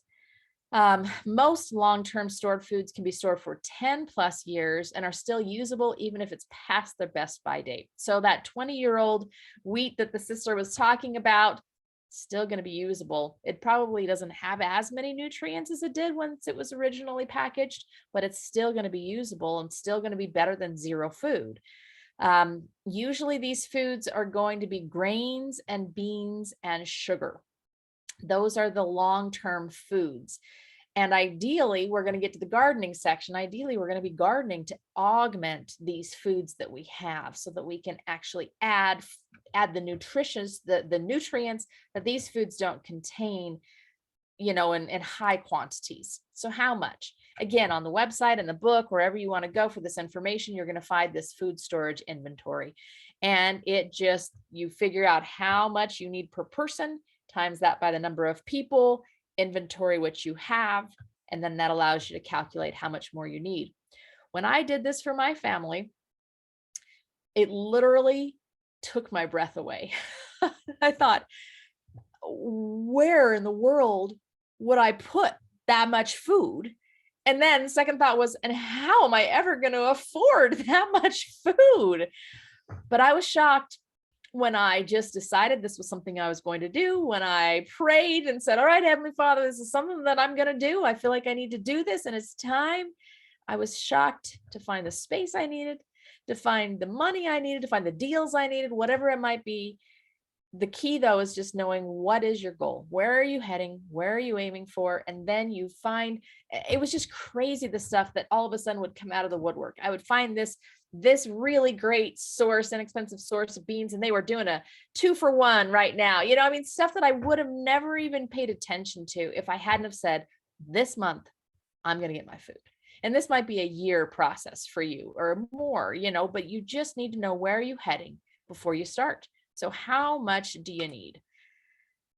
[SPEAKER 1] Most long-term stored foods can be stored for 10 plus years and are still usable even if it's past their best by date. So that 20-year-old wheat that the sister was talking about, still going to be usable. It probably doesn't have as many nutrients as it did once it was originally packaged, but it's still going to be usable and still going to be better than zero food. Usually these foods are going to be grains and beans and sugar. Those are the long-term foods. And ideally, we're going to get to the gardening section. Ideally, we're going to be gardening to augment these foods that we have so that we can actually add the nutrients that these foods don't contain, in high quantities. So how much? again, on the website and the book, wherever you want to go for this information, you're going to find this food storage inventory. And it just, you figure out how much you need per person, times that by the number of people, inventory what you have, and then that allows you to calculate how much more you need. When I did this for my family, it literally took my breath away. I thought, where in the world would I put that much food? And then second thought was, and how am I ever going to afford that much food? But I was shocked when I just decided this was something I was going to do, when I prayed and said, all right, Heavenly Father, this is something that I'm going to do. I feel like I need to do this and it's time. I was shocked to find the space I needed, to find the money I needed, to find the deals I needed, whatever it might be. The key though is just knowing what is your goal, where are you heading, where are you aiming for, and then you find, it was just crazy the stuff that all of a sudden would come out of the woodwork. I would find this really great source, inexpensive source of beans, and they were doing a 2-for-1 right now. You know, I mean, stuff that I would have never even paid attention to if I hadn't have said, this month, I'm going to get my food. And this might be a year process for you or more, you know, but you just need to know where are you heading before you start. So how much do you need?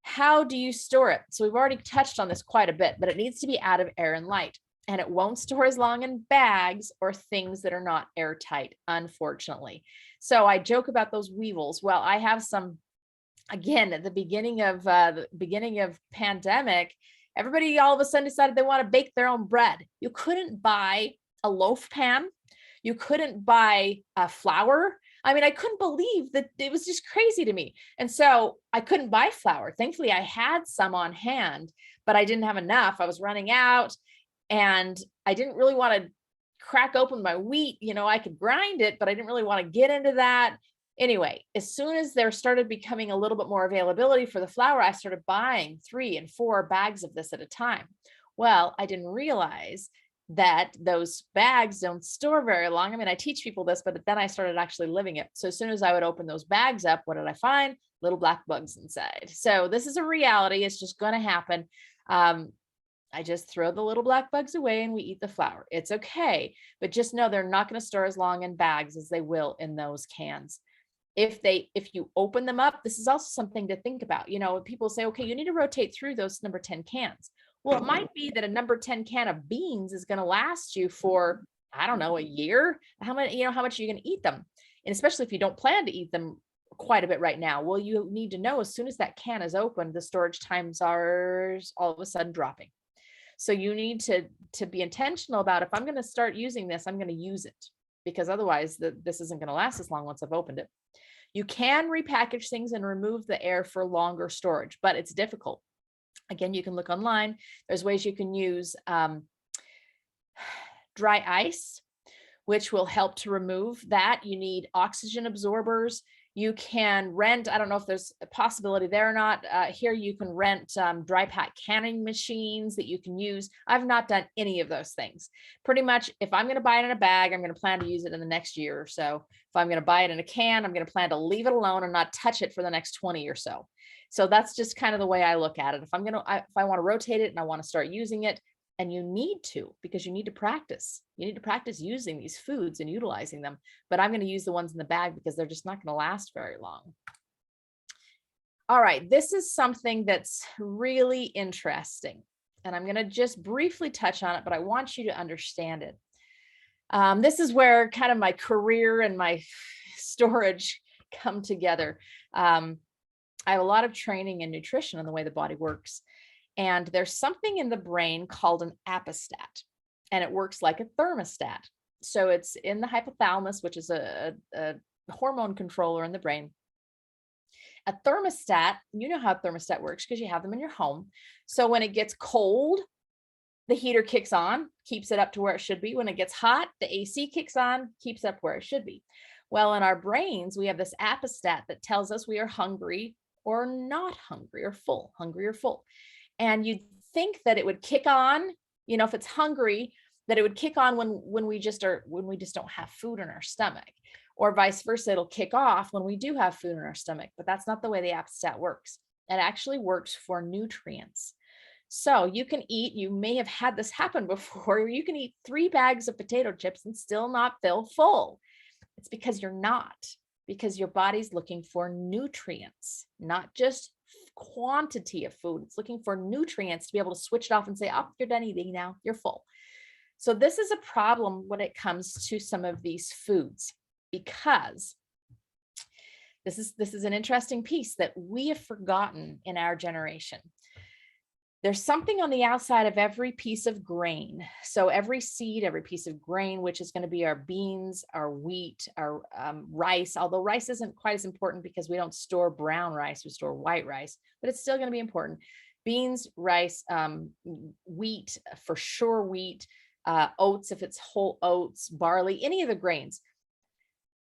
[SPEAKER 1] How do you store it? So we've already touched on this quite a bit, but it needs to be out of air and light. And it won't store as long in bags or things that are not airtight, unfortunately. So I joke about those weevils. Well, I have some, again, at the beginning of pandemic, everybody all of a sudden decided they want to bake their own bread. You couldn't buy a loaf pan. You couldn't buy a flour. I mean, I couldn't believe that. It was just crazy to me. And so I couldn't buy flour. Thankfully, I had some on hand, but I didn't have enough. I was running out. And I didn't really want to crack open my wheat. You know, I could grind it, but I didn't really want to get into that. Anyway, as soon as there started becoming a little bit more availability for the flour, I started buying 3 and 4 bags of this at a time. Well, I didn't realize that those bags don't store very long. I mean, I teach people this, but then I started actually living it. So as soon as I would open those bags up, what did I find? Little black bugs inside. So this is a reality. It's just going to happen. I just throw the little black bugs away and we eat the flour. It's okay, but just know they're not going to store as long in bags as they will in those cans. If you open them up, this is also something to think about. You know, people say, okay, you need to rotate through those number 10 cans. Well, it might be that a number 10 can of beans is going to last you for, I don't know, a year. How much are you going to eat them? And especially if you don't plan to eat them quite a bit right now. Well, you need to know as soon as that can is opened, the storage times are all of a sudden dropping. So you need to be intentional about, if I'm going to start using this, I'm going to use it, because otherwise this isn't going to last as long once I've opened it. You can repackage things and remove the air for longer storage, but it's difficult. Again, you can look online. There's ways you can use dry ice, which will help to remove that. You need oxygen absorbers. You can rent, I don't know if there's a possibility there or not. Here you can rent dry pack canning machines that you can use. I've not done any of those things. Pretty much, if I'm going to buy it in a bag, I'm going to plan to use it in the next year or so. If I'm going to buy it in a can, I'm going to plan to leave it alone and not touch it for the next 20 or so. So that's just kind of the way I look at it. If I want to rotate it and I want to start using it, and you need to, because you need to practice. You need to practice using these foods and utilizing them. But I'm going to use the ones in the bag because they're just not going to last very long. All right, this is something that's really interesting. And I'm going to just briefly touch on it, but I want you to understand it. This is where kind of my career and my storage come together. I have a lot of training in nutrition and the way the body works. And there's something in the brain called an apostat, and it works like a thermostat. So it's in the hypothalamus, which is a hormone controller in the brain. A thermostat, you know how a thermostat works because you have them in your home. So when it gets cold, the heater kicks on, keeps it up to where it should be. When it gets hot, the AC kicks on, keeps it up where it should be. Well, in our brains, we have this apostat that tells us we are hungry or not hungry, or full, hungry or full. And you'd think that it would kick on, you know, if it's hungry, that it would kick on when we just don't have food in our stomach, or vice versa. It'll kick off when we do have food in our stomach, but that's not the way the apostat works. It actually works for nutrients. So you can eat, you may have had this happen before, you can eat 3 bags of potato chips and still not feel full. It's because you're not, because your body's looking for nutrients, not just quantity of food. It's looking for nutrients to be able to switch it off and say, oh, you're done eating now, you're full. So this is a problem when it comes to some of these foods, because this is an interesting piece that we have forgotten in our generation. There's something on the outside of every piece of grain. So every seed, every piece of grain, which is going to be our beans, our wheat, our rice, although rice isn't quite as important because we don't store brown rice, we store white rice, but it's still going to be important. Beans, rice, wheat, for sure wheat, oats, if it's whole oats, barley, any of the grains,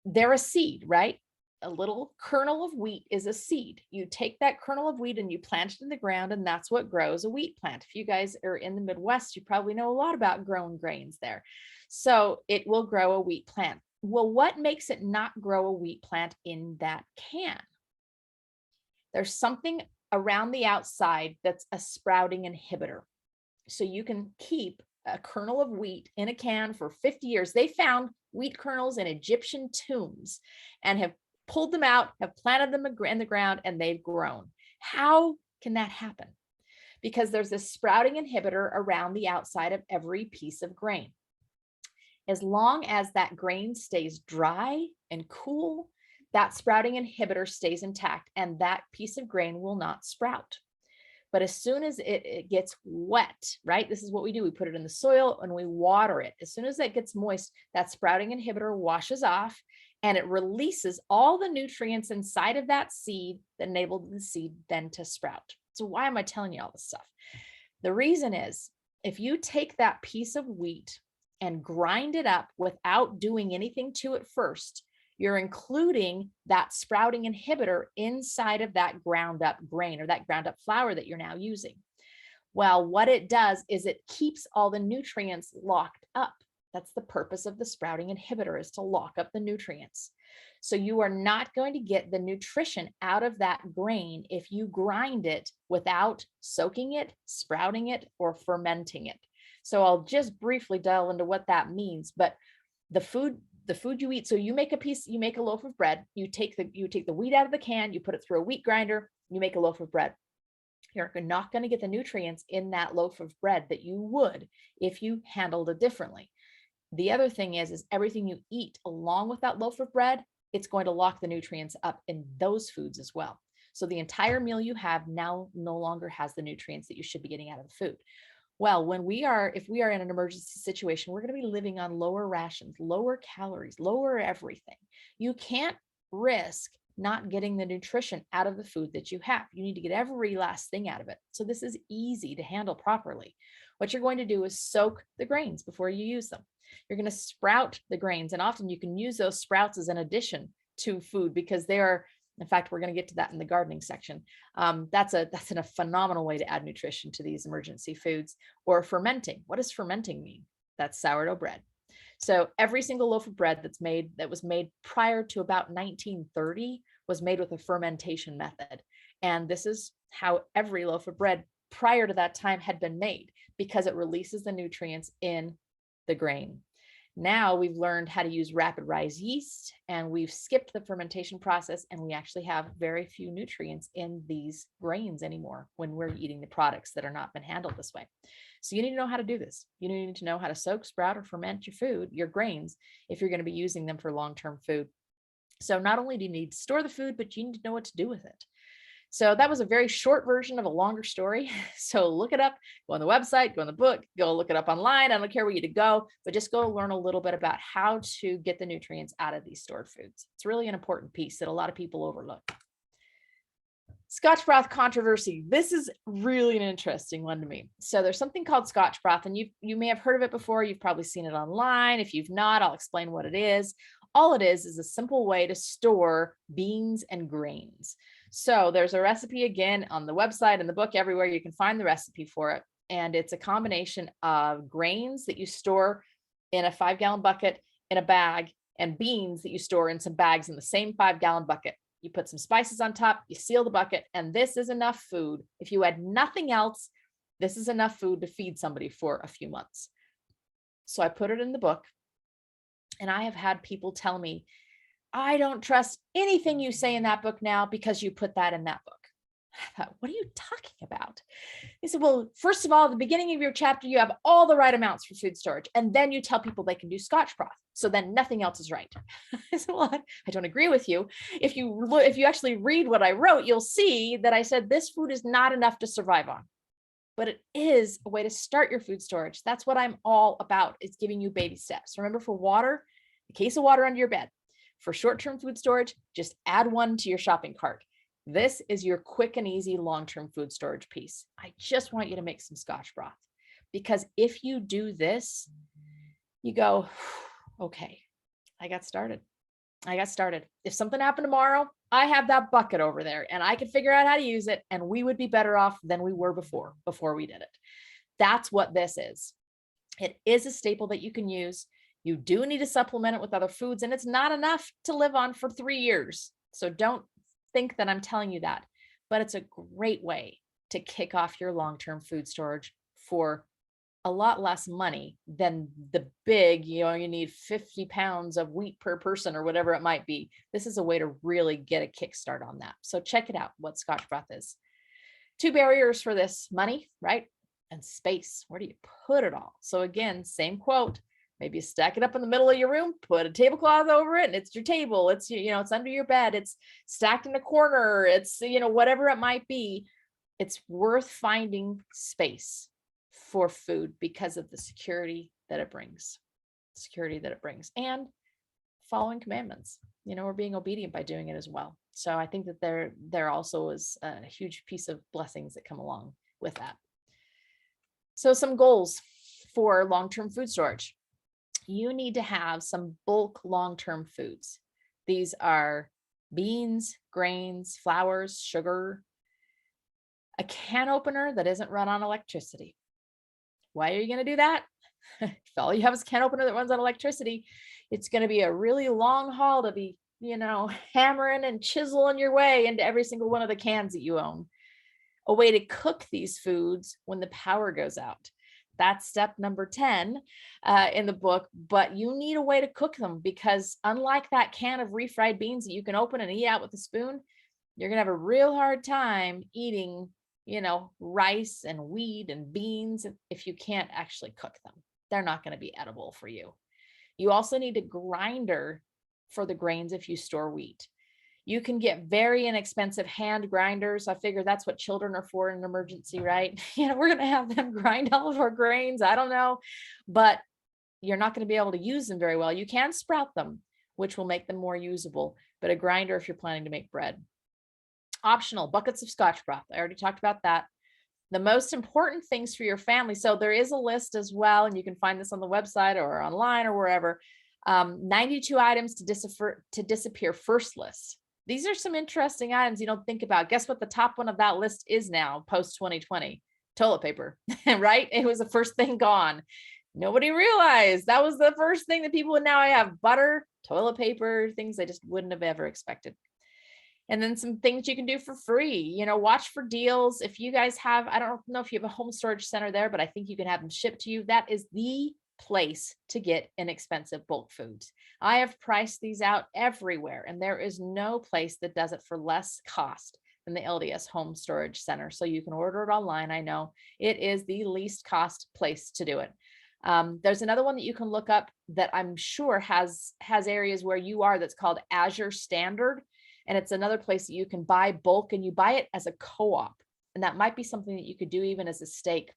[SPEAKER 1] they're a seed, right? A little kernel of wheat is a seed. You take that kernel of wheat and you plant it in the ground, and that's what grows a wheat plant. If you guys are in the Midwest, you probably know a lot about growing grains there. So it will grow a wheat plant. Well, what makes it not grow a wheat plant in that can? There's something around the outside that's a sprouting inhibitor. So you can keep a kernel of wheat in a can for 50 years. They found wheat kernels in Egyptian tombs and have pulled them out, have planted them in the ground, and they've grown. How can that happen? Because there's this sprouting inhibitor around the outside of every piece of grain. As long as that grain stays dry and cool, that sprouting inhibitor stays intact, and that piece of grain will not sprout. But as soon as it gets wet, right? This is what we do. We put it in the soil and we water it. As soon as it gets moist, that sprouting inhibitor washes off, and it releases all the nutrients inside of that seed that enabled the seed then to sprout. So why am I telling you all this stuff? The reason is, if you take that piece of wheat and grind it up without doing anything to it first, you're including that sprouting inhibitor inside of that ground up grain or that ground up flour that you're now using. Well, what it does is it keeps all the nutrients locked up. That's the purpose of the sprouting inhibitor, is to lock up the nutrients. So you are not going to get the nutrition out of that grain if you grind it without soaking it, sprouting it, or fermenting it. So I'll just briefly delve into what that means. But the food you eat, so you make a loaf of bread, you take the wheat out of the can, you put it through a wheat grinder, you make a loaf of bread. You're not going to get the nutrients in that loaf of bread that you would if you handled it differently. The other thing is everything you eat along with that loaf of bread, it's going to lock the nutrients up in those foods as well. So the entire meal you have now no longer has the nutrients that you should be getting out of the food. Well, if we are in an emergency situation, we're going to be living on lower rations, lower calories, lower everything. You can't risk not getting the nutrition out of the food that you have. You need to get every last thing out of it. So this is easy to handle properly. What you're going to do is soak the grains before you use them. You're going to sprout the grains, and often you can use those sprouts as an addition to food because they are, in fact, we're going to get to that in the gardening section. That's a phenomenal way to add nutrition to these emergency foods. Or fermenting. What does fermenting mean? That's sourdough bread. So every single loaf of bread that was made prior to about 1930 was made with a fermentation method. And this is how every loaf of bread prior to that time had been made, because it releases the nutrients in the grain. Now we've learned how to use rapid rise yeast, and we've skipped the fermentation process, and we actually have very few nutrients in these grains anymore when we're eating the products that are not been handled this way. So you need to know how to do this. You need to know how to soak, sprout, or ferment your food, your grains, if you're going to be using them for long-term food. So not only do you need to store the food, but you need to know what to do with it. So that was a very short version of a longer story. So look it up, go on the website, go in the book, go look it up online. I don't care where you to go, but just go learn a little bit about how to get the nutrients out of these stored foods. It's really an important piece that a lot of people overlook. Scotch broth controversy. This is really an interesting one to me. So there's something called Scotch broth, and you may have heard of it before. You've probably seen it online. If you've not, I'll explain what it is. All it is a simple way to store beans and grains. So there's a recipe again on the website and the book, everywhere you can find the recipe for it. And it's a combination of grains that you store in a 5-gallon bucket in a bag, and beans that you store in some bags in the same 5-gallon bucket. You put some spices on top, you seal the bucket, and this is enough food. If you add nothing else, This is enough food to feed somebody for a few months. So I put it in the book, and I have had people tell me, I don't trust anything you say in that book now because you put that in that book. I thought, what are you talking about? He said, well, first of all, at the beginning of your chapter, you have all the right amounts for food storage. And then you tell people they can do Scotch broth. So then nothing else is right. I said, well, I don't agree with you. If you actually read what I wrote, you'll see that I said this food is not enough to survive on. But it is a way to start your food storage. That's what I'm all about. It's giving you baby steps. Remember, for water, a case of water under your bed. For short-term food storage, just add one to your shopping cart. This is your quick and easy long-term food storage piece. I just want you to make some Scotch broth, because if you do this, you go, okay, I got started. If something happened tomorrow, I have that bucket over there and I could figure out how to use it, and we would be better off than we were before we did it. That's what this is. It is a staple that you can use. You do need to supplement it with other foods, and it's not enough to live on for 3 years. So don't think that I'm telling you that, but it's a great way to kick off your long-term food storage for a lot less money than the big, you need 50 pounds of wheat per person or whatever it might be. This is a way to really get a kickstart on that. So check it out, what Scotch broth is. 2 barriers for this: money, right? And space. Where do you put it all? So again, same quote. Maybe you stack it up in the middle of your room, put a tablecloth over it, and it's your table. It's, it's under your bed. It's stacked in a corner. It's, whatever it might be. It's worth finding space for food because of the security that it brings, and following commandments. We're being obedient by doing it as well. So I think that there also is a huge piece of blessings that come along with that. So some goals for long-term food storage. You need to have some bulk long-term foods. These are beans, grains, flours, sugar, a can opener that isn't run on electricity. Why are you going to do that? If all you have is a can opener that runs on electricity, it's going to be a really long haul to be, hammering and chiseling your way into every single one of the cans that you own. A way to cook these foods when the power goes out. That's step number 10 in the book, but you need a way to cook them, because unlike that can of refried beans that you can open and eat out with a spoon, you're going to have a real hard time eating, rice and wheat and beans if you can't actually cook them. They're not going to be edible for you. You also need a grinder for the grains if you store wheat. You can get very inexpensive hand grinders. I figure that's what children are for in an emergency, right? We're going to have them grind all of our grains. I don't know, but you're not going to be able to use them very well. You can sprout them, which will make them more usable, but a grinder if you're planning to make bread. Optional, buckets of Scotch broth. I already talked about that. The most important things for your family. So there is a list as well, and you can find this on the website or online or wherever. 92 items to disappear first list. These are some interesting items you don't think about. Guess what the top one of that list is now, post 2020? Toilet paper, right? It was the first thing gone. Nobody realized that was the first thing that people would now have: butter, toilet paper, things they just wouldn't have ever expected. And then some things you can do for free, watch for deals. If you guys have, I don't know if you have a home storage center there, but I think you can have them shipped to you. That is the place to get inexpensive bulk foods. I have priced these out everywhere, and there is no place that does it for less cost than the LDS Home Storage Center. So you can order it online. I know it is the least cost place to do it. There's another one that you can look up that I'm sure has areas where you are, that's called Azure Standard. And it's another place that you can buy bulk, and you buy it as a co-op. And that might be something that you could do even as a stake,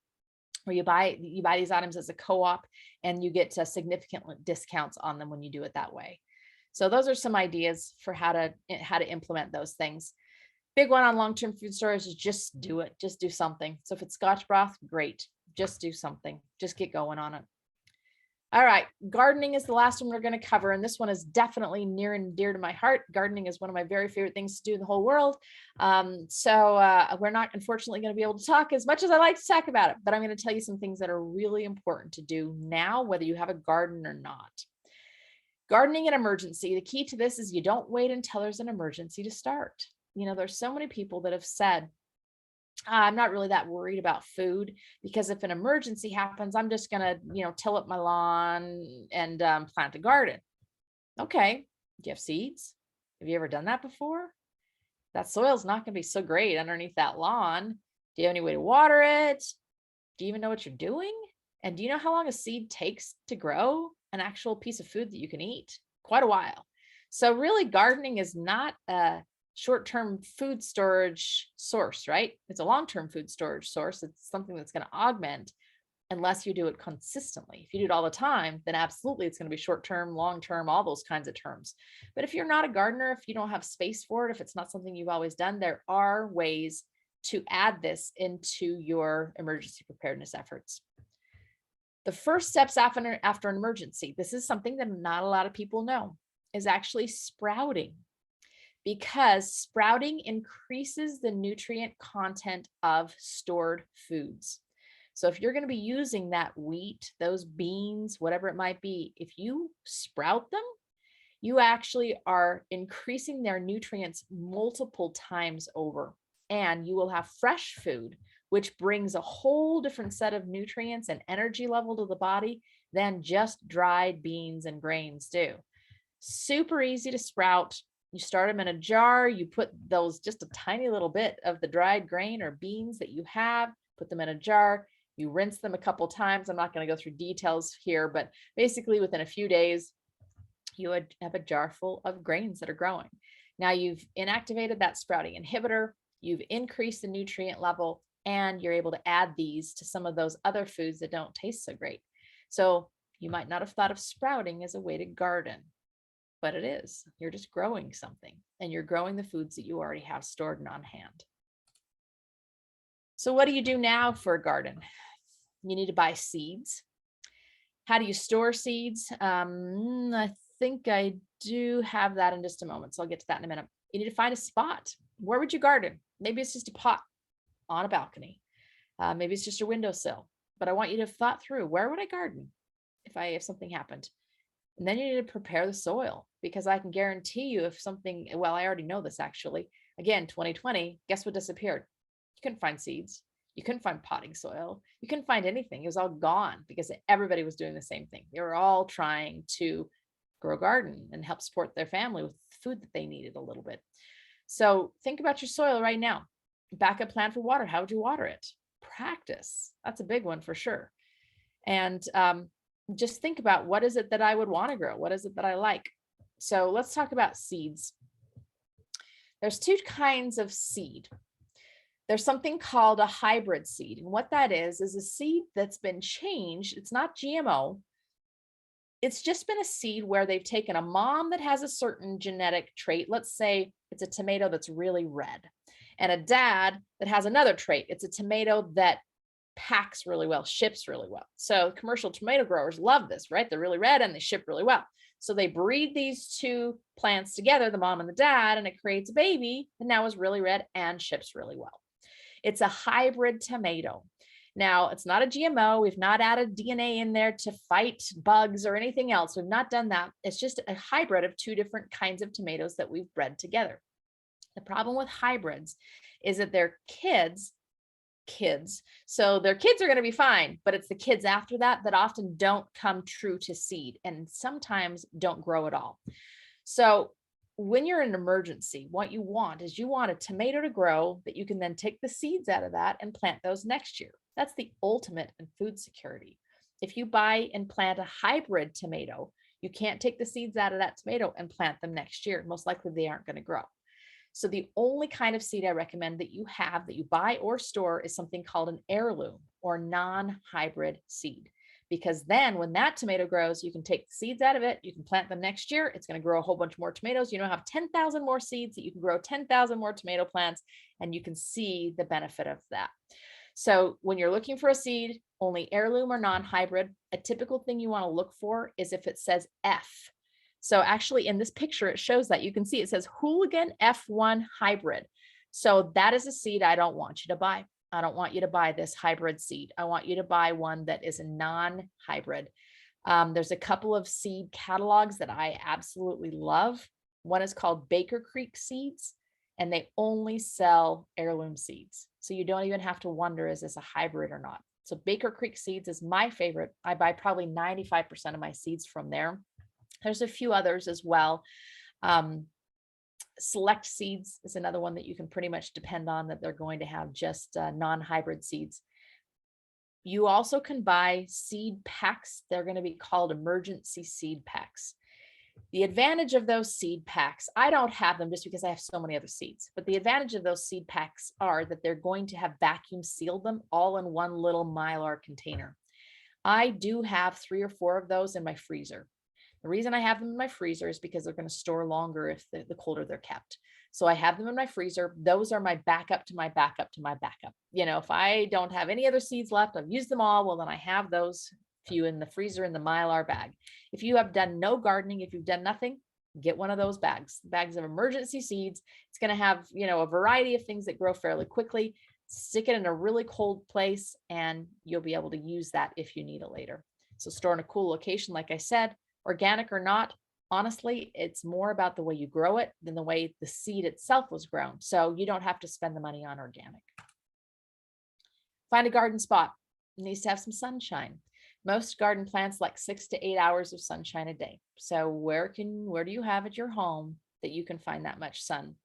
[SPEAKER 1] where you buy these items as a co-op and you get significant discounts on them when you do it that way. So those are some ideas for how to implement those things. Big one on long-term food storage is just do it. Just do something. So if it's Scotch broth, great. Just do something. Just get going on it. All right. Gardening is the last one we're going to cover. And this one is definitely near and dear to my heart. Gardening is one of my very favorite things to do in the whole world. So we're not, unfortunately, going to be able to talk as much as I like to talk about it, but I'm going to tell you some things that are really important to do now, whether you have a garden or not. Gardening in emergency. The key to this is you don't wait until there's an emergency to start. There's so many people that have said, I'm not really that worried about food, because if an emergency happens, I'm just going to, till up my lawn and plant a garden. Okay. Do you have seeds? Have you ever done that before? That soil's not going to be so great underneath that lawn. Do you have any way to water it? Do you even know what you're doing? And do you know how long a seed takes to grow an actual piece of food that you can eat? Quite a while. So really, gardening is not a short-term food storage source, right? It's a long-term food storage source. It's something that's going to augment unless you do it consistently. If you do it all the time, then absolutely it's going to be short-term, long-term, all those kinds of terms. But if you're not a gardener, if you don't have space for it, if it's not something you've always done, there are ways to add this into your emergency preparedness efforts. The first steps after an emergency, this is something that not a lot of people know, is actually sprouting, because sprouting increases the nutrient content of stored foods. So if you're going to be using that wheat, those beans, whatever it might be, if you sprout them, you actually are increasing their nutrients multiple times over, and you will have fresh food, which brings a whole different set of nutrients and energy level to the body than just dried beans and grains do. Super easy to sprout. You start them in a jar, you put those, just a tiny little bit of the dried grain or beans that you have, put them in a jar, you rinse them a couple times. I'm not going to go through details here, but basically within a few days, you would have a jar full of grains that are growing. Now you've inactivated that sprouting inhibitor, you've increased the nutrient level, and you're able to add these to some of those other foods that don't taste so great. So you might not have thought of sprouting as a way to garden, but it is. You're just growing something, and you're growing the foods that you already have stored and on hand. So what do you do now for a garden? You need to buy seeds. How do you store seeds? I think I do have that in just a moment, so I'll get to that in a minute. You need to find a spot. Where would you garden? Maybe it's just a pot on a balcony. Maybe it's just your windowsill. But I want you to have thought through, where would I garden if something happened? And then you need to prepare the soil, because I can guarantee you if something, well, I already know this actually. Again, 2020, guess what disappeared? You couldn't find seeds. You couldn't find potting soil. You couldn't find anything. It was all gone because everybody was doing the same thing. They were all trying to grow a garden and help support their family with food that they needed a little bit. So think about your soil right now. Backup plan for water. How would you water it? Practice. That's a big one for sure. And just think about, what is it that I would want to grow? What is it that I like? So let's talk about seeds. There's two kinds of seed. There's something called a hybrid seed. And what that is a seed that's been changed. It's not GMO. It's just been a seed where they've taken a mom that has a certain genetic trait. Let's say it's a tomato that's really red, and a dad that has another trait. It's a tomato that packs really well, ships really well. So commercial tomato growers love this, right? They're really red and they ship really well. So they breed these two plants together, the mom and the dad, and it creates a baby that now is really red and ships really well. It's a hybrid tomato. Now, it's not a GMO. We've not added DNA in there to fight bugs or anything else. We've not done that. It's just a hybrid of two different kinds of tomatoes that we've bred together. The problem with hybrids is that they're kids. So their kids are going to be fine, but it's the kids after that that often don't come true to seed and sometimes don't grow at all. So when you're in an emergency, what you want is you want a tomato to grow that you can then take the seeds out of that and plant those next year. That's the ultimate in food security. If you buy and plant a hybrid tomato, you can't take the seeds out of that tomato and plant them next year. Most likely they aren't going to grow. So the only kind of seed I recommend that you have, that you buy or store, is something called an heirloom or non-hybrid seed. Because then when that tomato grows, you can take the seeds out of it, you can plant them next year, it's going to grow a whole bunch more tomatoes. You now have 10,000 more seeds that you can grow 10,000 more tomato plants, and you can see the benefit of that. So when you're looking for a seed, only heirloom or non-hybrid, a typical thing you want to look for is if it says F. So actually in this picture, it shows that. You can see it says Hooligan F1 hybrid. So that is a seed I don't want you to buy. I don't want you to buy this hybrid seed. I want you to buy one that is a non-hybrid. There's a couple of seed catalogs that I absolutely love. One is called Baker Creek Seeds, and they only sell heirloom seeds. So you don't even have to wonder, is this a hybrid or not? So Baker Creek Seeds is my favorite. I buy probably 95% of my seeds from there. There's a few others as well. Select Seeds is another one that you can pretty much depend on, that they're going to have just non-hybrid seeds. You also can buy seed packs. They're going to be called emergency seed packs. The advantage of those seed packs, I don't have them just because I have so many other seeds, but the advantage of those seed packs are that they're going to have vacuum sealed them all in one little Mylar container. I do have 3 or 4 of those in my freezer. The reason I have them in my freezer is because they're going to store longer if the colder they're kept. So I have them in my freezer. Those are my backup to my backup to my backup. You know, if I don't have any other seeds left, I've used them all, well, then I have those few in the freezer in the Mylar bag. If you have done no gardening, if you've done nothing, get one of those bags of emergency seeds. It's going to have, you know, a variety of things that grow fairly quickly. Stick it in a really cold place and you'll be able to use that if you need it later. So store in a cool location, like I said. Organic or not, honestly, it's more about the way you grow it than the way the seed itself was grown. So you don't have to spend the money on organic. Find a garden spot. It needs to have some sunshine. Most garden plants like 6 to 8 hours of sunshine a day. So where do you have at your home that you can find that much sun?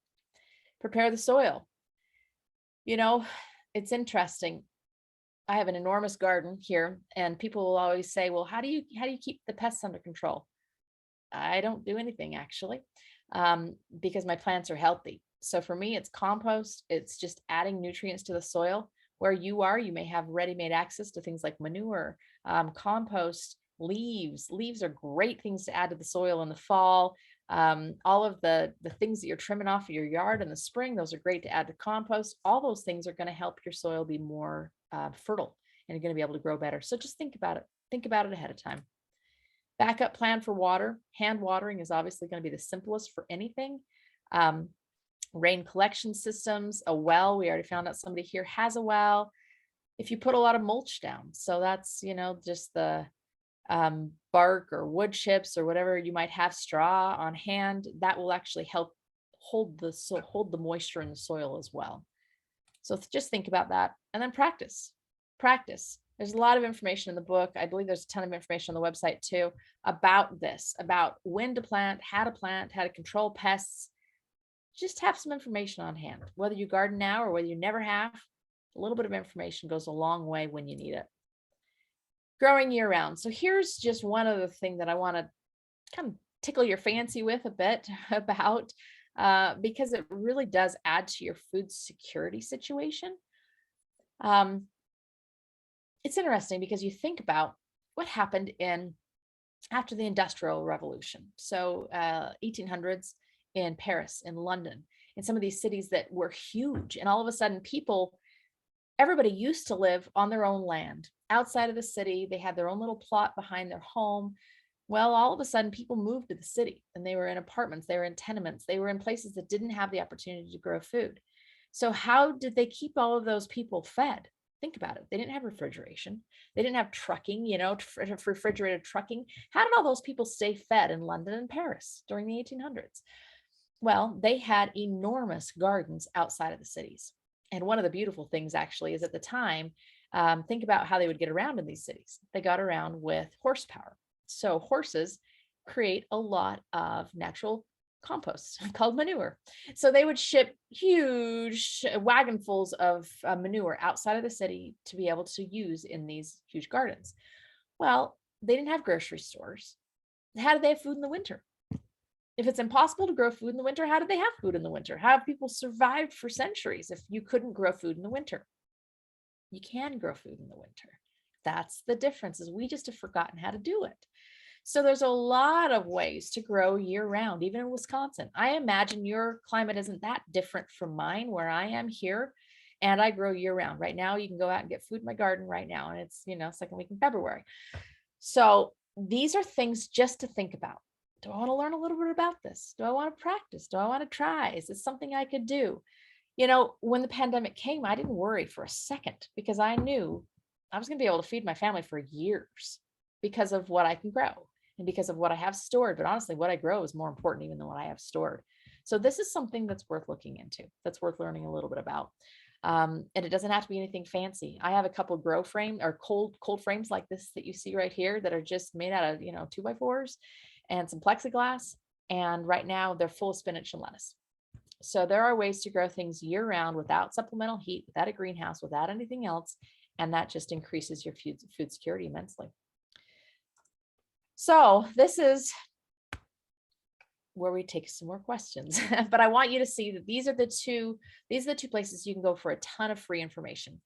[SPEAKER 1] Prepare the soil. You know, it's interesting. I have an enormous garden here, and people will always say, well, how do you keep the pests under control? I don't do anything actually, because my plants are healthy. So for me, it's compost. It's just adding nutrients to the soil. Where you are, you may have ready-made access to things like manure, compost, leaves. Leaves are great things to add to the soil in the fall. All of the things that you're trimming off of your yard in the spring, those are great to add to compost. All those things are going to help your soil be more fertile, and you're going to be able to grow better. So just think about it. Think about it ahead of time. Backup plan for water. Hand watering is obviously going to be the simplest for anything. Rain collection systems, a well. We already found out somebody here has a well. If you put a lot of mulch down, so that's, you know, just the bark or wood chips or whatever you might have, straw on hand, that will actually help hold the moisture in the soil as well. So just think about that, and then practice. There's a lot of information in the book. I believe there's a ton of information on the website too about this, about when to plant, how to control pests. Just have some information on hand, whether you garden now or whether you never have. A little bit of information goes a long way when you need it. Growing year round. So here's just one other thing that I want to kind of tickle your fancy with a bit about, because it really does add to your food security situation. It's interesting because you think about what happened after the Industrial Revolution. So 1800s in Paris, in London, in some of these cities that were huge. And all of a sudden everybody used to live on their own land outside of the city. They had their own little plot behind their home. Well, all of a sudden people moved to the city, and they were in apartments, they were in tenements, they were in places that didn't have the opportunity to grow food. So how did they keep all of those people fed? Think about it. They didn't have refrigeration. They didn't have trucking, refrigerated trucking. How did all those people stay fed in London and Paris during the 1800s? Well, they had enormous gardens outside of the cities. And one of the beautiful things actually is at the time, think about how they would get around in these cities. They got around with horsepower. So horses create a lot of natural compost called manure. So they would ship huge wagonfuls of manure outside of the city to be able to use in these huge gardens. Well, they didn't have grocery stores. How did they have food in the winter? If it's impossible to grow food in the winter, how did they have food in the winter? How have people survived for centuries if you couldn't grow food in the winter? You can grow food in the winter. That's the difference, is we just have forgotten how to do it. So there's a lot of ways to grow year round, even in Wisconsin. I imagine your climate isn't that different from mine where I am here, and I grow year round. Right now, you can go out and get food in my garden right now, and it's, second week in February. So these are things just to think about. Do I want to learn a little bit about this? Do I want to practice? Do I want to try? Is this something I could do? When the pandemic came, I didn't worry for a second because I knew I was going to be able to feed my family for years because of what I can grow. and because of what I have stored. But honestly, what I grow is more important even than what I have stored. So this is something that's worth looking into, that's worth learning a little bit about. And it doesn't have to be anything fancy. I have a couple grow frame or cold frames like this that you see right here that are just made out of, 2x4s and some plexiglass. And right now they're full of spinach and lettuce. So there are ways to grow things year round without supplemental heat, without a greenhouse, without anything else. And that just increases your food security immensely. So this is where we take some more questions, but I want you to see that these are the two places you can go for a ton of free information.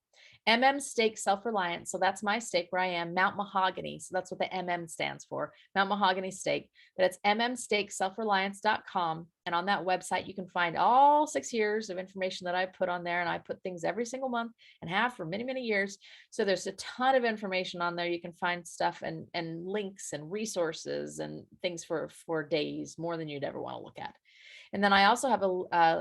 [SPEAKER 1] Stake Self-Reliance. So that's my stake where I am, Mount Mahogany. So that's what the MM stands for, Mount Mahogany Stake. But it's mmstakeselfreliance.com. And on that website, you can find all 6 years of information that I put on there. And I put things every single month and have for many, many years. So there's a ton of information on there. You can find stuff and links and resources and things for days, more than you'd ever want to look at. And then I also have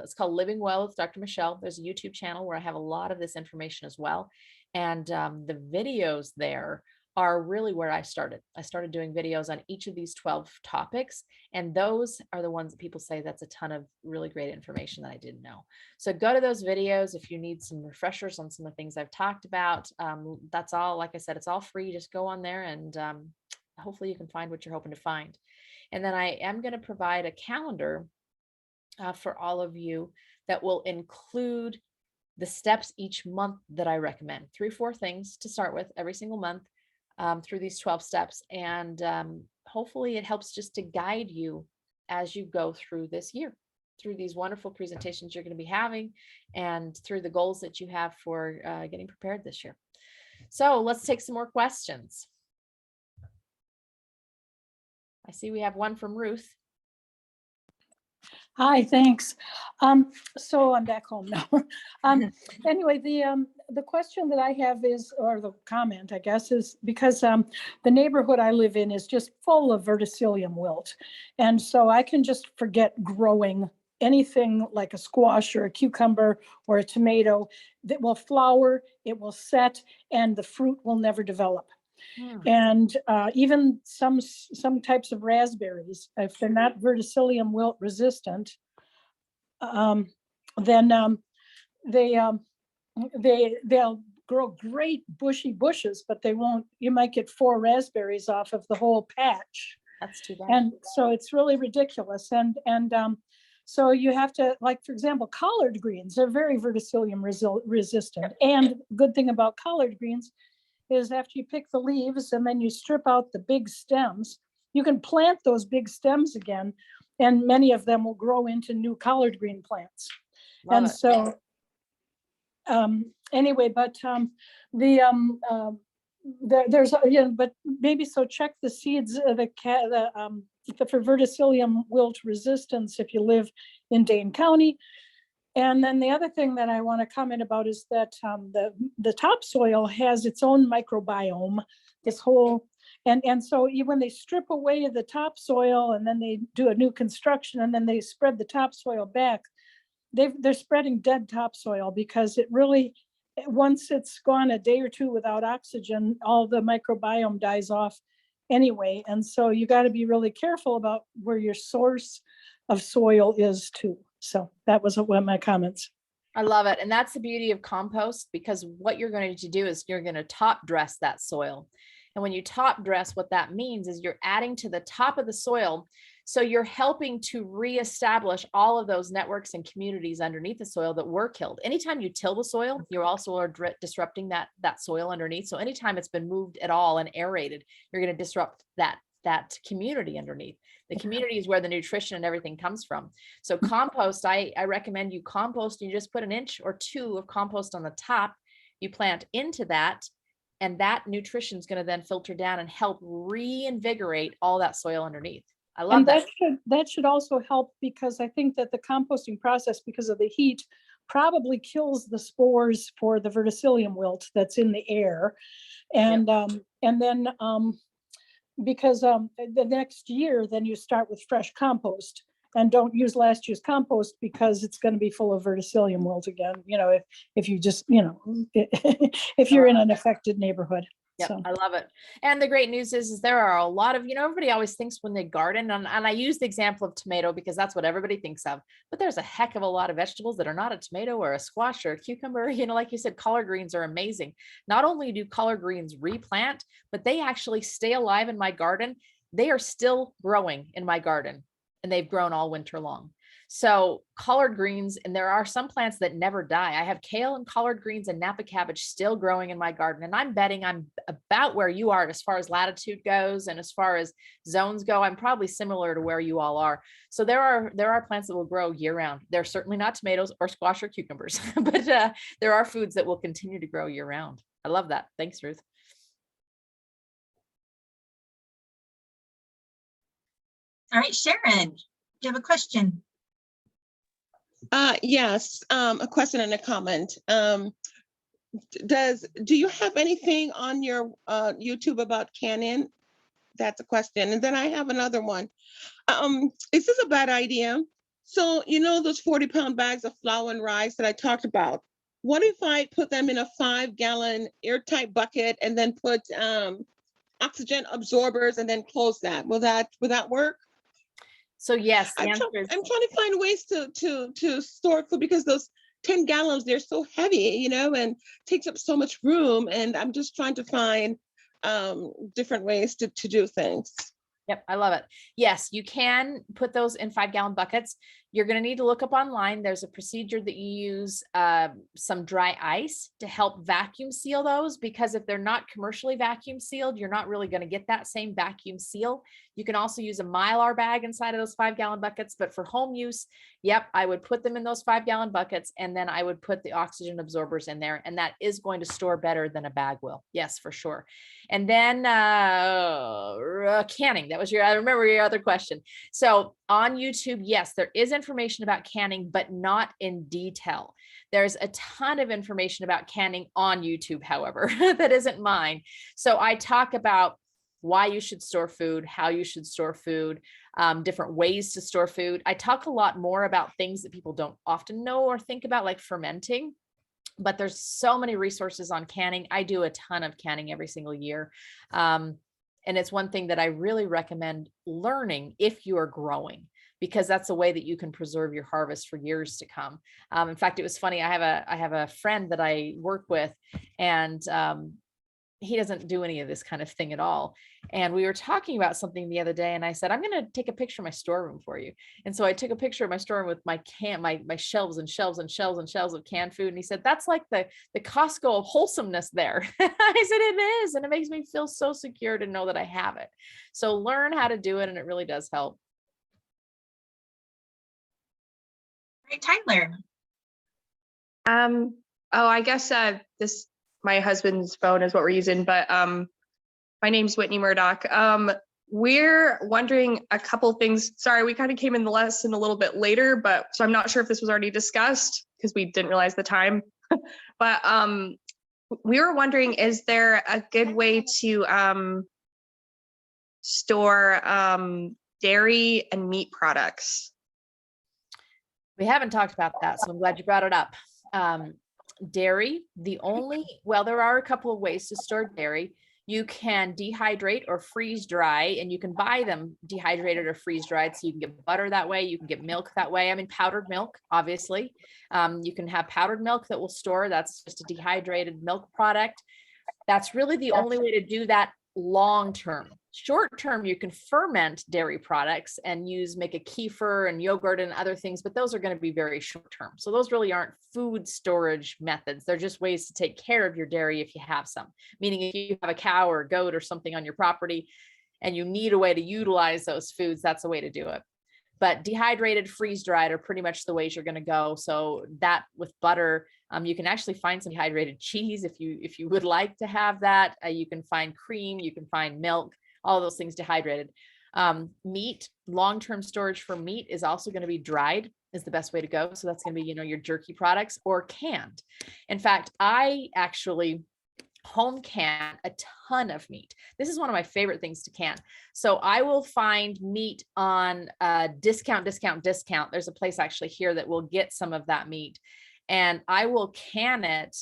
[SPEAKER 1] it's called Living Well with Dr. Michelle. There's a YouTube channel where I have a lot of this information as well. And the videos there are really where I started. I started doing videos on each of these 12 topics. And those are the ones that people say that's a ton of really great information that I didn't know. So go to those videos if you need some refreshers on some of the things I've talked about. That's all, like I said, it's all free. Just go on there and hopefully you can find what you're hoping to find. And then I am going to provide a calendar for all of you that will include the steps each month that I recommend. 3 or 4 things to start with every single month through these 12 steps. And hopefully it helps just to guide you as you go through this year, through these wonderful presentations you're going to be having and through the goals that you have for getting prepared this year. So let's take some more questions. I see we have one from Ruth.
[SPEAKER 6] Hi, thanks. So I'm back home now. Anyway, the question that I have is, or the comment, I guess, is because the neighborhood I live in is just full of verticillium wilt. And so I can just forget growing anything like a squash or a cucumber or a tomato that will flower, it will set, and the fruit will never develop. And even some types of raspberries, if they're not verticillium wilt resistant, then they'll grow great bushy bushes, but they won't. You might get 4 raspberries off of the whole patch.
[SPEAKER 1] That's too bad.
[SPEAKER 6] And so it's really ridiculous. And so you have to, like, for example, collard greens are very verticillium resistant. And good thing about collard greens is after you pick the leaves and then you strip out the big stems, you can plant those big stems again, and many of them will grow into new collard green plants.
[SPEAKER 1] Love
[SPEAKER 6] and
[SPEAKER 1] it.
[SPEAKER 6] So anyway, but there's but maybe so check the seeds for verticillium wilt resistance if you live in Dane County. And then the other thing that I want to comment about is that the topsoil has its own microbiome, this whole, and so when they strip away the topsoil and then they do a new construction and then they spread the topsoil back, they're spreading dead topsoil because it really, once it's gone a day or 2 without oxygen, all the microbiome dies off anyway. And so you got to be really careful about where your source of soil is too. So that was one of my comments.
[SPEAKER 1] I love it. And that's the beauty of compost, because what you're going to do is you're going to top dress that soil. And when you top dress, what that means is you're adding to the top of the soil. So you're helping to reestablish all of those networks and communities underneath the soil that were killed. Anytime you till the soil, you also are disrupting that soil underneath. So anytime it's been moved at all and aerated, you're going to disrupt that community underneath. The community is where the nutrition and everything comes from. So compost, I recommend you compost. You just put 1 inch or 2 of compost on the top. You plant into that, and that nutrition is going to then filter down and help reinvigorate all that soil underneath. I love that.
[SPEAKER 6] That should also help, because I think that the composting process, because of the heat, probably kills the spores for the verticillium wilt that's in the air. And then because the next year, then you start with fresh compost, and don't use last year's compost because it's going to be full of verticillium wilt again. If you just, if you're in an affected neighborhood.
[SPEAKER 1] Yep,
[SPEAKER 6] So-
[SPEAKER 1] I love it. And the great news is there are a lot of, everybody always thinks when they garden, and I use the example of tomato because that's what everybody thinks of, but there's a heck of a lot of vegetables that are not a tomato or a squash or a cucumber. Like you said, collard greens are amazing. Not only do collard greens replant, but they actually stay alive in my garden. They are still growing in my garden, and they've grown all winter long. So collard greens, and there are some plants that never die. I have kale and collard greens and Napa cabbage still growing in my garden. And I'm betting I'm about where you are as far as latitude goes and as far as zones go. I'm probably similar to where you all are. So there are plants that will grow year round. They're certainly not tomatoes or squash or cucumbers, but there are foods that will continue to grow year round. I love that. Thanks, Ruth.
[SPEAKER 2] All right, Sharon, do you have a question?
[SPEAKER 3] Yes, a question and a comment. Do you have anything on your YouTube about canning? That's a question. And then I have another one. Is this a bad idea? So, those 40-pound bags of flour and rice that I talked about, what if I put them in a 5-gallon airtight bucket and then put oxygen absorbers and then close that? Will that work?
[SPEAKER 1] So yes, the
[SPEAKER 3] I'm
[SPEAKER 1] answer
[SPEAKER 3] trying
[SPEAKER 1] is
[SPEAKER 3] to find ways to store food because those 10 gallons, they're so heavy, and takes up so much room. And I'm just trying to find different ways to do things.
[SPEAKER 1] Yep, I love it. Yes, you can put those in 5-gallon buckets. You're going to need to look up online. There's a procedure that you use some dry ice to help vacuum seal those, because if they're not commercially vacuum sealed, you're not really going to get that same vacuum seal. You can also use a Mylar bag inside of those 5-gallon buckets, but for home use, yep, I would put them in those 5-gallon buckets, and then I would put the oxygen absorbers in there, and that is going to store better than a bag will. Yes, for sure. And then canning, I remember your other question. So on YouTube, yes, there is information about canning, but not in detail. There's a ton of information about canning on YouTube, however, that isn't mine. So I talk about why you should store food, how you should store food, different ways to store food. I talk a lot more about things that people don't often know or think about, like fermenting. But there's so many resources on canning. I do a ton of canning every single year. And it's one thing that I really recommend learning if you are growing, because that's a way that you can preserve your harvest for years to come. In fact, it was funny. I have a friend that I work with, and he doesn't do any of this kind of thing at all. And we were talking about something the other day, and I said, I'm going to take a picture of my storeroom for you. And so I took a picture of my storeroom with my shelves and shelves and shelves and shelves of canned food. And he said, that's like the Costco of wholesomeness there. I said, it is. And it makes me feel so secure to know that I have it. So learn how to do it, and it really does help.
[SPEAKER 2] All right, Tyler.
[SPEAKER 9] I guess my husband's phone is what we're using, but my name's Whitney Murdoch. We're wondering a couple things. Sorry, we kind of came in the lesson a little bit later, but so I'm not sure if this was already discussed because we didn't realize the time. But we were wondering, is there a good way to store dairy and meat products?
[SPEAKER 1] We haven't talked about that, so I'm glad you brought it up. Dairy, there are a couple of ways to store dairy. You can dehydrate or freeze dry, and you can buy them dehydrated or freeze dried. So you can get butter that way. You can get milk that way. I mean, powdered milk, obviously. You can have powdered milk that will store. That's just a dehydrated milk product. That's really the only way to do that long term. Short term, you can ferment dairy products and make a kefir and yogurt and other things, but those are going to be very short term. So those really aren't food storage methods. They're just ways to take care of your dairy if you have some. Meaning if you have a cow or a goat or something on your property and you need a way to utilize those foods, that's a way to do it. But dehydrated, freeze dried are pretty much the ways you're going to go. So that with butter, you can actually find some dehydrated cheese if you would like to have that. You can find cream, you can find milk, all of those things dehydrated. Meat, long-term storage for meat is also going to be dried is the best way to go. So that's going to be, your jerky products or canned. In fact, I actually home can a ton of meat. This is one of my favorite things to can. So I will find meat on discount. There's a place actually here that will get some of that meat. and I will can it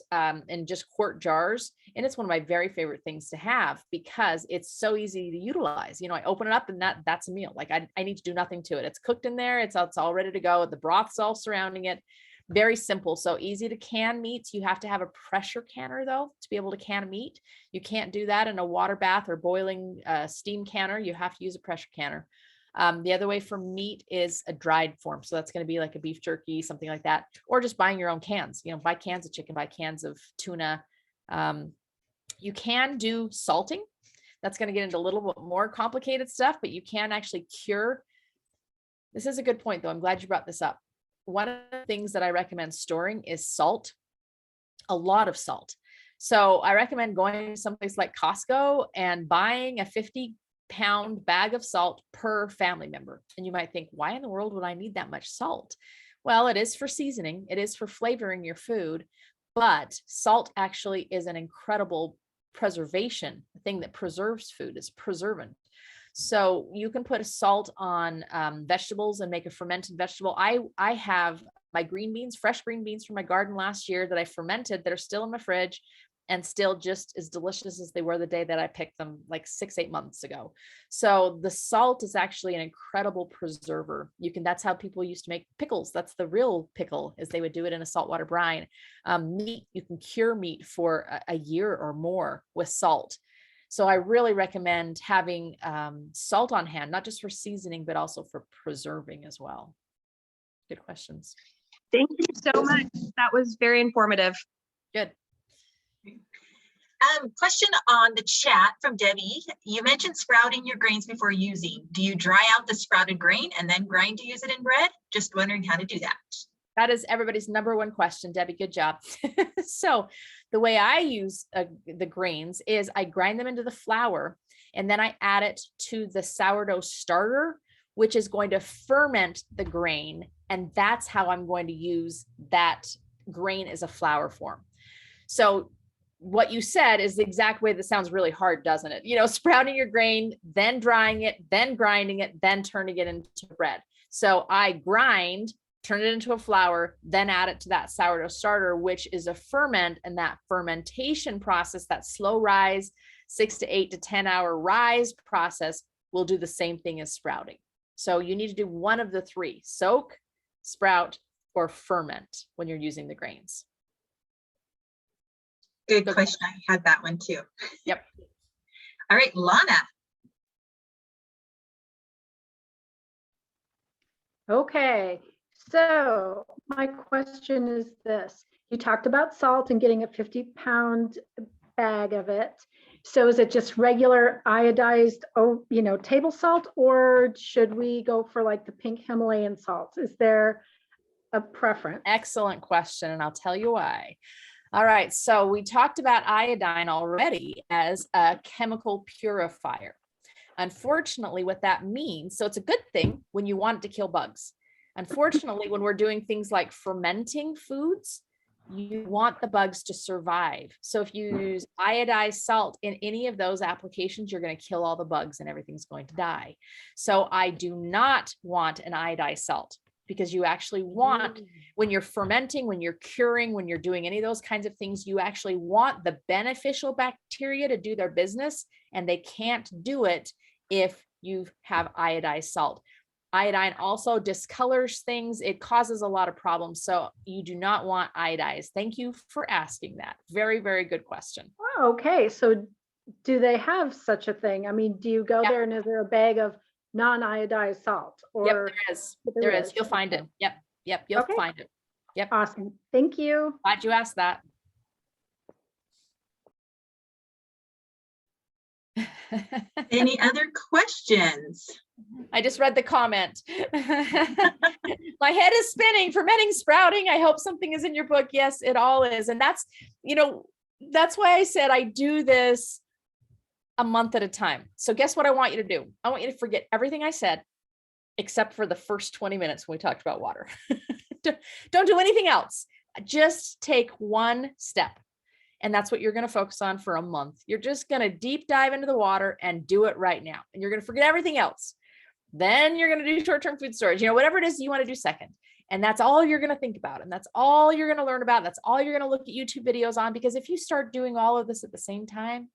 [SPEAKER 1] in just quart jars. And it's one of my very favorite things to have because it's so easy to utilize. I open it up and that's a meal. Like I need to do nothing to it. It's cooked in there. It's all ready to go. The broth's all surrounding it. Very simple. So easy to can meats. You have to have a pressure canner though, to be able to can meat. You can't do that in a water bath or boiling steam canner. You have to use a pressure canner. The other way for meat is a dried form. So that's going to be like a beef jerky, something like that, or just buying your own cans, buy cans of chicken, buy cans of tuna. You can do salting. That's going to get into a little bit more complicated stuff, but you can actually cure. This is a good point though. I'm glad you brought this up. One of the things that I recommend storing is salt, a lot of salt. So I recommend going to someplace like Costco and buying a 50-pound bag of salt per family member. And you might think, why in the world would I need that much salt? Well, it is for seasoning. It is for flavoring your food, but salt actually is an incredible preservation. The thing that preserves food is preservant. So you can put a salt on vegetables and make a fermented vegetable. I have my green beans, fresh green beans from my garden last year that I fermented that are still in my fridge and still just as delicious as they were the day that I picked them like 6-8 months ago. So the salt is actually an incredible preserver. That's how people used to make pickles. That's the real pickle, is they would do it in a saltwater brine. Meat, you can cure meat for a year or more with salt. So I really recommend having salt on hand, not just for seasoning, but also for preserving as well. Good questions.
[SPEAKER 9] Thank you so much. That was very informative.
[SPEAKER 1] Good.
[SPEAKER 2] Question on the chat from Debbie. You mentioned sprouting your grains before using. Do you dry out the sprouted grain and then grind to use it in bread? Just wondering how to do that.
[SPEAKER 1] That is everybody's number one question, Debbie. Good job. So the way I use the grains is I grind them into the flour and then I add it to the sourdough starter, which is going to ferment the grain. And that's how I'm going to use that grain as a flour form. So what you said is the exact way that sounds really hard, doesn't it? Sprouting your grain, then drying it, then grinding it, then turning it into bread. So I grind, turn it into a flour, then add it to that sourdough starter, which is a ferment. And that fermentation process, that slow rise, 6 to 8 to 10 hour rise process, will do the same thing as sprouting. So you need to do one of the three: soak, sprout, or ferment when you're using the grains.
[SPEAKER 2] Good question. I had that one too.
[SPEAKER 1] Yep.
[SPEAKER 2] All right, Lana.
[SPEAKER 10] Okay, so my question is this. You talked about salt and getting a 50-pound bag of it. So is it just regular iodized, table salt, or should we go for like the pink Himalayan salts? Is there a preference?
[SPEAKER 1] Excellent question, and I'll tell you why. All right, so we talked about iodine already as a chemical purifier. Unfortunately, what that means, so it's a good thing when you want it to kill bugs. Unfortunately, when we're doing things like fermenting foods, you want the bugs to survive. So if you use iodized salt in any of those applications, you're going to kill all the bugs and everything's going to die. So I do not want an iodized salt, because you actually want, when you're fermenting, when you're curing, when you're doing any of those kinds of things, you actually want the beneficial bacteria to do their business, and they can't do it if you have iodized salt. Iodine also discolors things. It causes a lot of problems. So you do not want iodized. Thank you for asking that. Very, very good question.
[SPEAKER 10] Oh, okay, so do they have such a thing? I mean, do you go there and is there a bag of non-iodized salt? Or
[SPEAKER 1] yep, there is. There is. You'll find it. Yep, you'll find it. Yep.
[SPEAKER 10] Awesome. Thank you.
[SPEAKER 1] Glad you asked that.
[SPEAKER 2] Any other questions?
[SPEAKER 1] I just read the comment. My head is spinning. Fermenting, sprouting. I hope something is in your book. Yes, it all is. And that's, that's why I said I do this a month at a time. So guess what I want you to do? I want you to forget everything I said, except for the first 20 minutes when we talked about water. Don't do anything else. Just take one step. And that's what you're going to focus on for a month. You're just going to deep dive into the water and do it right now. And you're going to forget everything else. Then you're going to do short-term food storage, whatever it is you want to do second. And that's all you're going to think about. And that's all you're going to learn about. That's all you're going to look at YouTube videos on, because if you start doing all of this at the same time,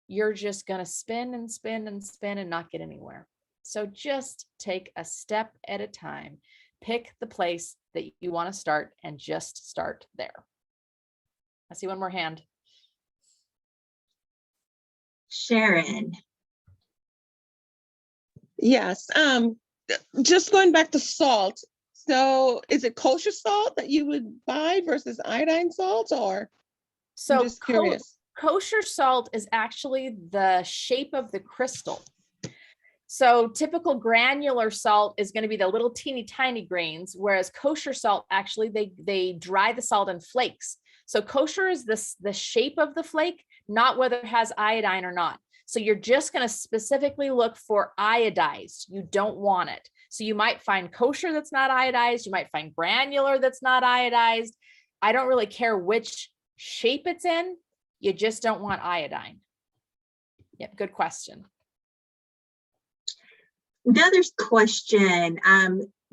[SPEAKER 1] you're just going to spin and spin and spin and not get anywhere. So just take a step at a time. Pick the place that you want to start and just start there. I see one more hand.
[SPEAKER 2] Sharon.
[SPEAKER 3] Yes. Just going back to salt. So is it kosher salt that you would buy versus iodine salt, or?
[SPEAKER 1] So
[SPEAKER 3] I'm just curious.
[SPEAKER 1] Kosher salt is actually the shape of the crystal. So typical granular salt is going to be the little teeny tiny grains, whereas kosher salt, actually they dry the salt in flakes. So kosher is the shape of the flake, not whether it has iodine or not. So you're just going to specifically look for iodized. You don't want it. So you might find kosher that's not iodized. You might find granular that's not iodized. I don't really care which shape it's in. You just don't want iodine. Yep, good question.
[SPEAKER 2] Another question,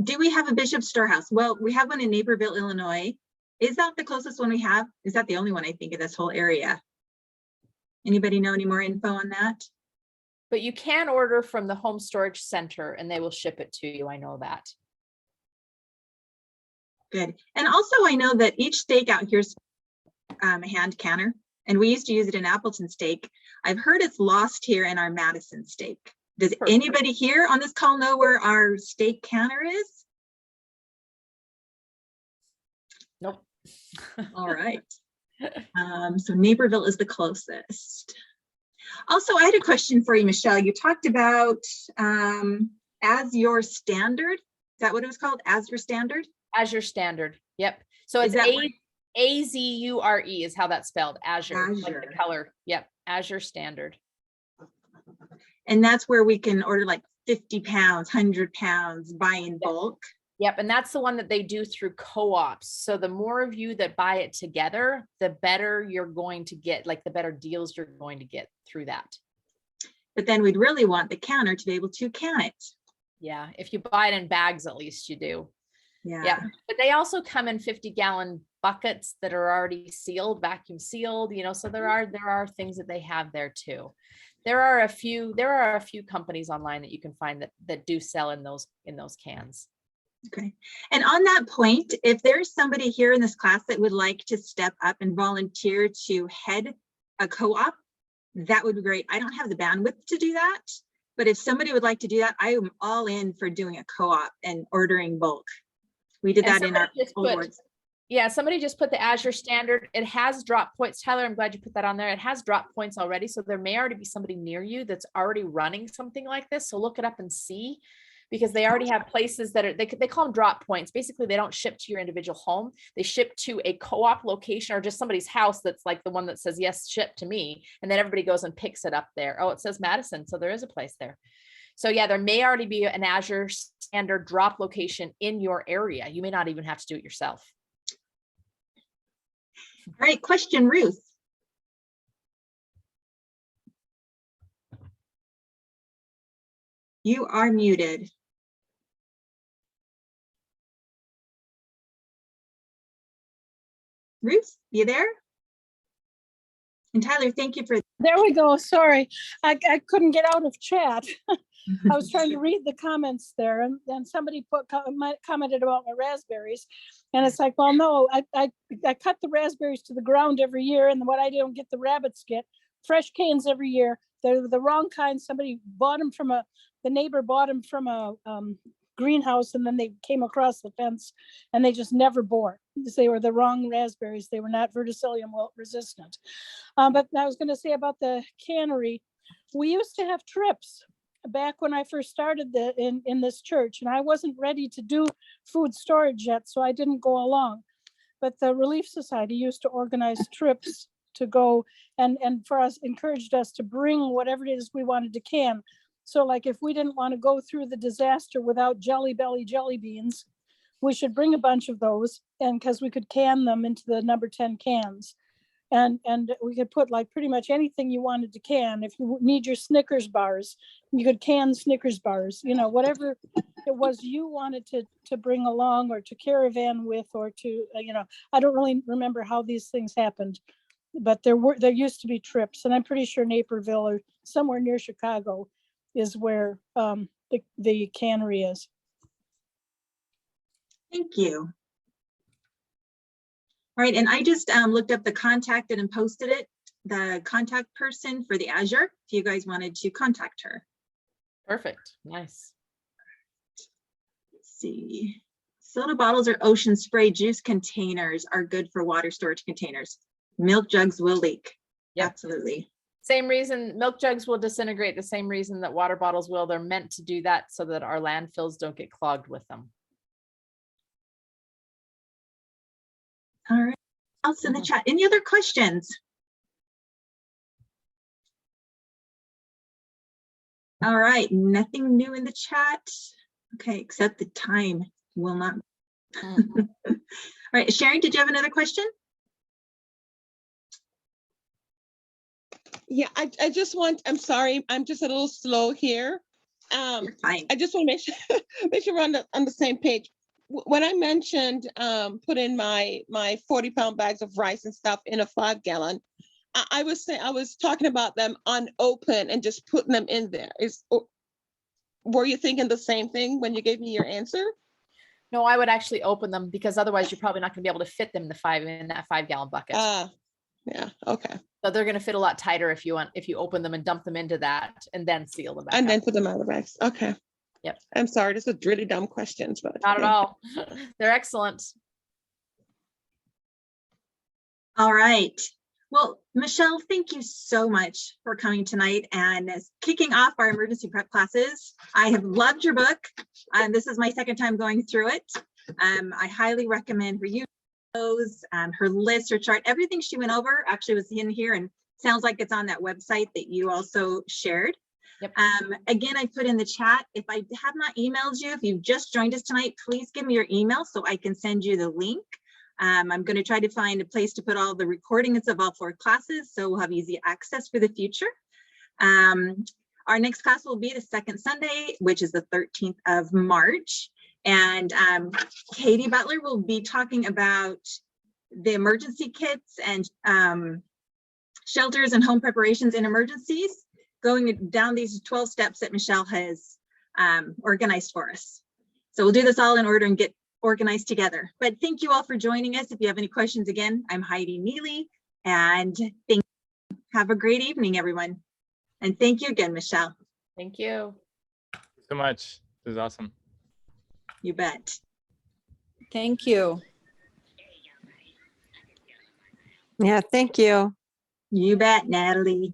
[SPEAKER 2] do we have a Bishop storehouse? Well, we have one in Naperville, Illinois. Is that the closest one we have? Is that the only one, I think, in this whole area? Anybody know any more info on that?
[SPEAKER 1] But you can order from the home storage center and they will ship it to you. I know that.
[SPEAKER 2] Good. And also I know that each steak out here is a hand canner, and we used to use it in Appleton steak. I've heard it's lost here in our Madison steak. Does anybody here on this call know where our steak canner is?
[SPEAKER 1] Nope.
[SPEAKER 2] All right. So Naperville is the closest. Also, I had a question for you, Michelle. You talked about as your standard. Is that what it was called? As your standard?
[SPEAKER 1] As your standard. Yep. So it's A-Z-U-R-E is how that's spelled. Azure. Like the color. Yep. Azure standard.
[SPEAKER 2] And that's where we can order like 50 pounds, 100 pounds, buy in bulk.
[SPEAKER 1] Yep. And that's the one that they do through co-ops. So the more of you that buy it together, the better you're going to get, like the better deals you're going to get through that.
[SPEAKER 2] But then we'd really want the canner to be able to can it.
[SPEAKER 1] Yeah. If you buy it in bags, at least you do.
[SPEAKER 2] Yeah.
[SPEAKER 1] Yeah. But they also come in 50-gallon buckets that are already sealed, vacuum sealed, you know, so there are things that they have there too. There are a few companies online that you can find that do sell in those cans.
[SPEAKER 2] Okay. And on that point, if there's somebody here in this class that would like to step up and volunteer to head a co-op, that would be great. I don't have the bandwidth to do that, but if somebody would like to do that, I am all in for doing a co-op and ordering bulk. We did that in our old words.
[SPEAKER 1] Yeah, somebody just put the Azure standard. It has drop points. Tyler, I'm glad you put that on there. It has drop points already. So there may already be somebody near you that's already running something like this. So look it up and see, because they already have places that are, they call them drop points. Basically, they don't ship to your individual home. They ship to a co-op location or just somebody's house that's like the one that says, yes, ship to me. And then everybody goes and picks it up there. Oh, it says Madison. So there is a place there. So yeah, there may already be an Azure standard drop location in your area. You may not even have to do it yourself.
[SPEAKER 2] All right, question, Ruth. You are muted. Ruth, you there? And Tyler, thank you for.
[SPEAKER 6] There we go. Sorry, I couldn't get out of chat. I was trying to read the comments there, and then somebody commented about my raspberries, and it's like, well, no, I cut the raspberries to the ground every year, and what I don't get, the rabbits get fresh canes every year. They're the wrong kind. Somebody bought them from the neighbor bought them from a greenhouse, and then they came across the fence, and they just never bore. They were the wrong raspberries. They were not verticillium resistant. But I was going to say about the cannery, we used to have trips back when I first started in this church, and I wasn't ready to do food storage yet, so I didn't go along. But the Relief Society used to organize trips to go and for us, encouraged us to bring whatever it is we wanted to can. So like if we didn't want to go through the disaster without Jelly Belly jelly beans, we should bring a bunch of those, and because we could can them into the number 10 cans. And we could put like pretty much anything you wanted to can. If you need your Snickers bars, you could can Snickers bars, you know, whatever it was you wanted to bring along or to caravan with, or to, you know, I don't really remember how these things happened, but there used to be trips, and I'm pretty sure Naperville or somewhere near Chicago is where the cannery is.
[SPEAKER 2] Thank you. All right, and I just looked up the contacted and posted it, the contact person for the Azure, if you guys wanted to contact her.
[SPEAKER 1] Perfect. Nice.
[SPEAKER 2] Let's see. Soda bottles or ocean spray juice containers are good for water storage containers. Milk jugs will leak.
[SPEAKER 1] Yep.
[SPEAKER 2] Absolutely.
[SPEAKER 1] Same reason milk jugs will disintegrate, the same reason that water bottles will. They're meant to do that so that our landfills don't get clogged with them.
[SPEAKER 2] All right. Else in the chat. Any other questions? All right. Nothing new in the chat. Okay, except the time will not. All right, Sharon, did you have another question?
[SPEAKER 3] Yeah, I just want, I'm sorry, I'm just a little slow here.
[SPEAKER 2] You're fine.
[SPEAKER 3] I just want to make sure we're on the same page. When I mentioned put in my 40-pound bags of rice and stuff in a 5-gallon, I was talking about them unopened and just putting them in there. Were you thinking the same thing when you gave me your answer?
[SPEAKER 1] No, I would actually open them, because otherwise you're probably not going to be able to fit them in that 5-gallon bucket.
[SPEAKER 3] Yeah, okay.
[SPEAKER 1] So they're going to fit a lot tighter if you open them and dump them into that and then seal them back
[SPEAKER 3] And
[SPEAKER 1] up.
[SPEAKER 3] then put them out of the bags. Okay.
[SPEAKER 1] Yep.
[SPEAKER 3] I'm sorry, this is really dumb questions, but
[SPEAKER 1] Not at all. They're excellent.
[SPEAKER 2] All right. Well, Michelle, thank you so much for coming tonight and kicking off our emergency prep classes. I have loved your book. This is my second time going through it. I highly recommend reading those, her list, her chart, everything she went over actually was in here, and sounds like it's on that website that you also shared.
[SPEAKER 1] Yep.
[SPEAKER 2] Again, I put in the chat, if I have not emailed you, if you've just joined us tonight, please give me your email so I can send you the link. I'm going to try to find a place to put all the recordings of all 4 classes, so we'll have easy access for the future. Our next class will be the second Sunday, which is the 13th of March. And Katie Butler will be talking about the emergency kits and shelters and home preparations in emergencies, going down these 12 steps that Michelle has organized for us. So we'll do this all in order and get organized together. But thank you all for joining us. If you have any questions, again, I'm Heidi Neely, and have a great evening, everyone. And thank you again, Michelle.
[SPEAKER 1] Thank you.
[SPEAKER 4] Thank you so much. This is awesome.
[SPEAKER 2] You bet.
[SPEAKER 8] Thank you. Yeah, thank you.
[SPEAKER 2] You bet, Natalie.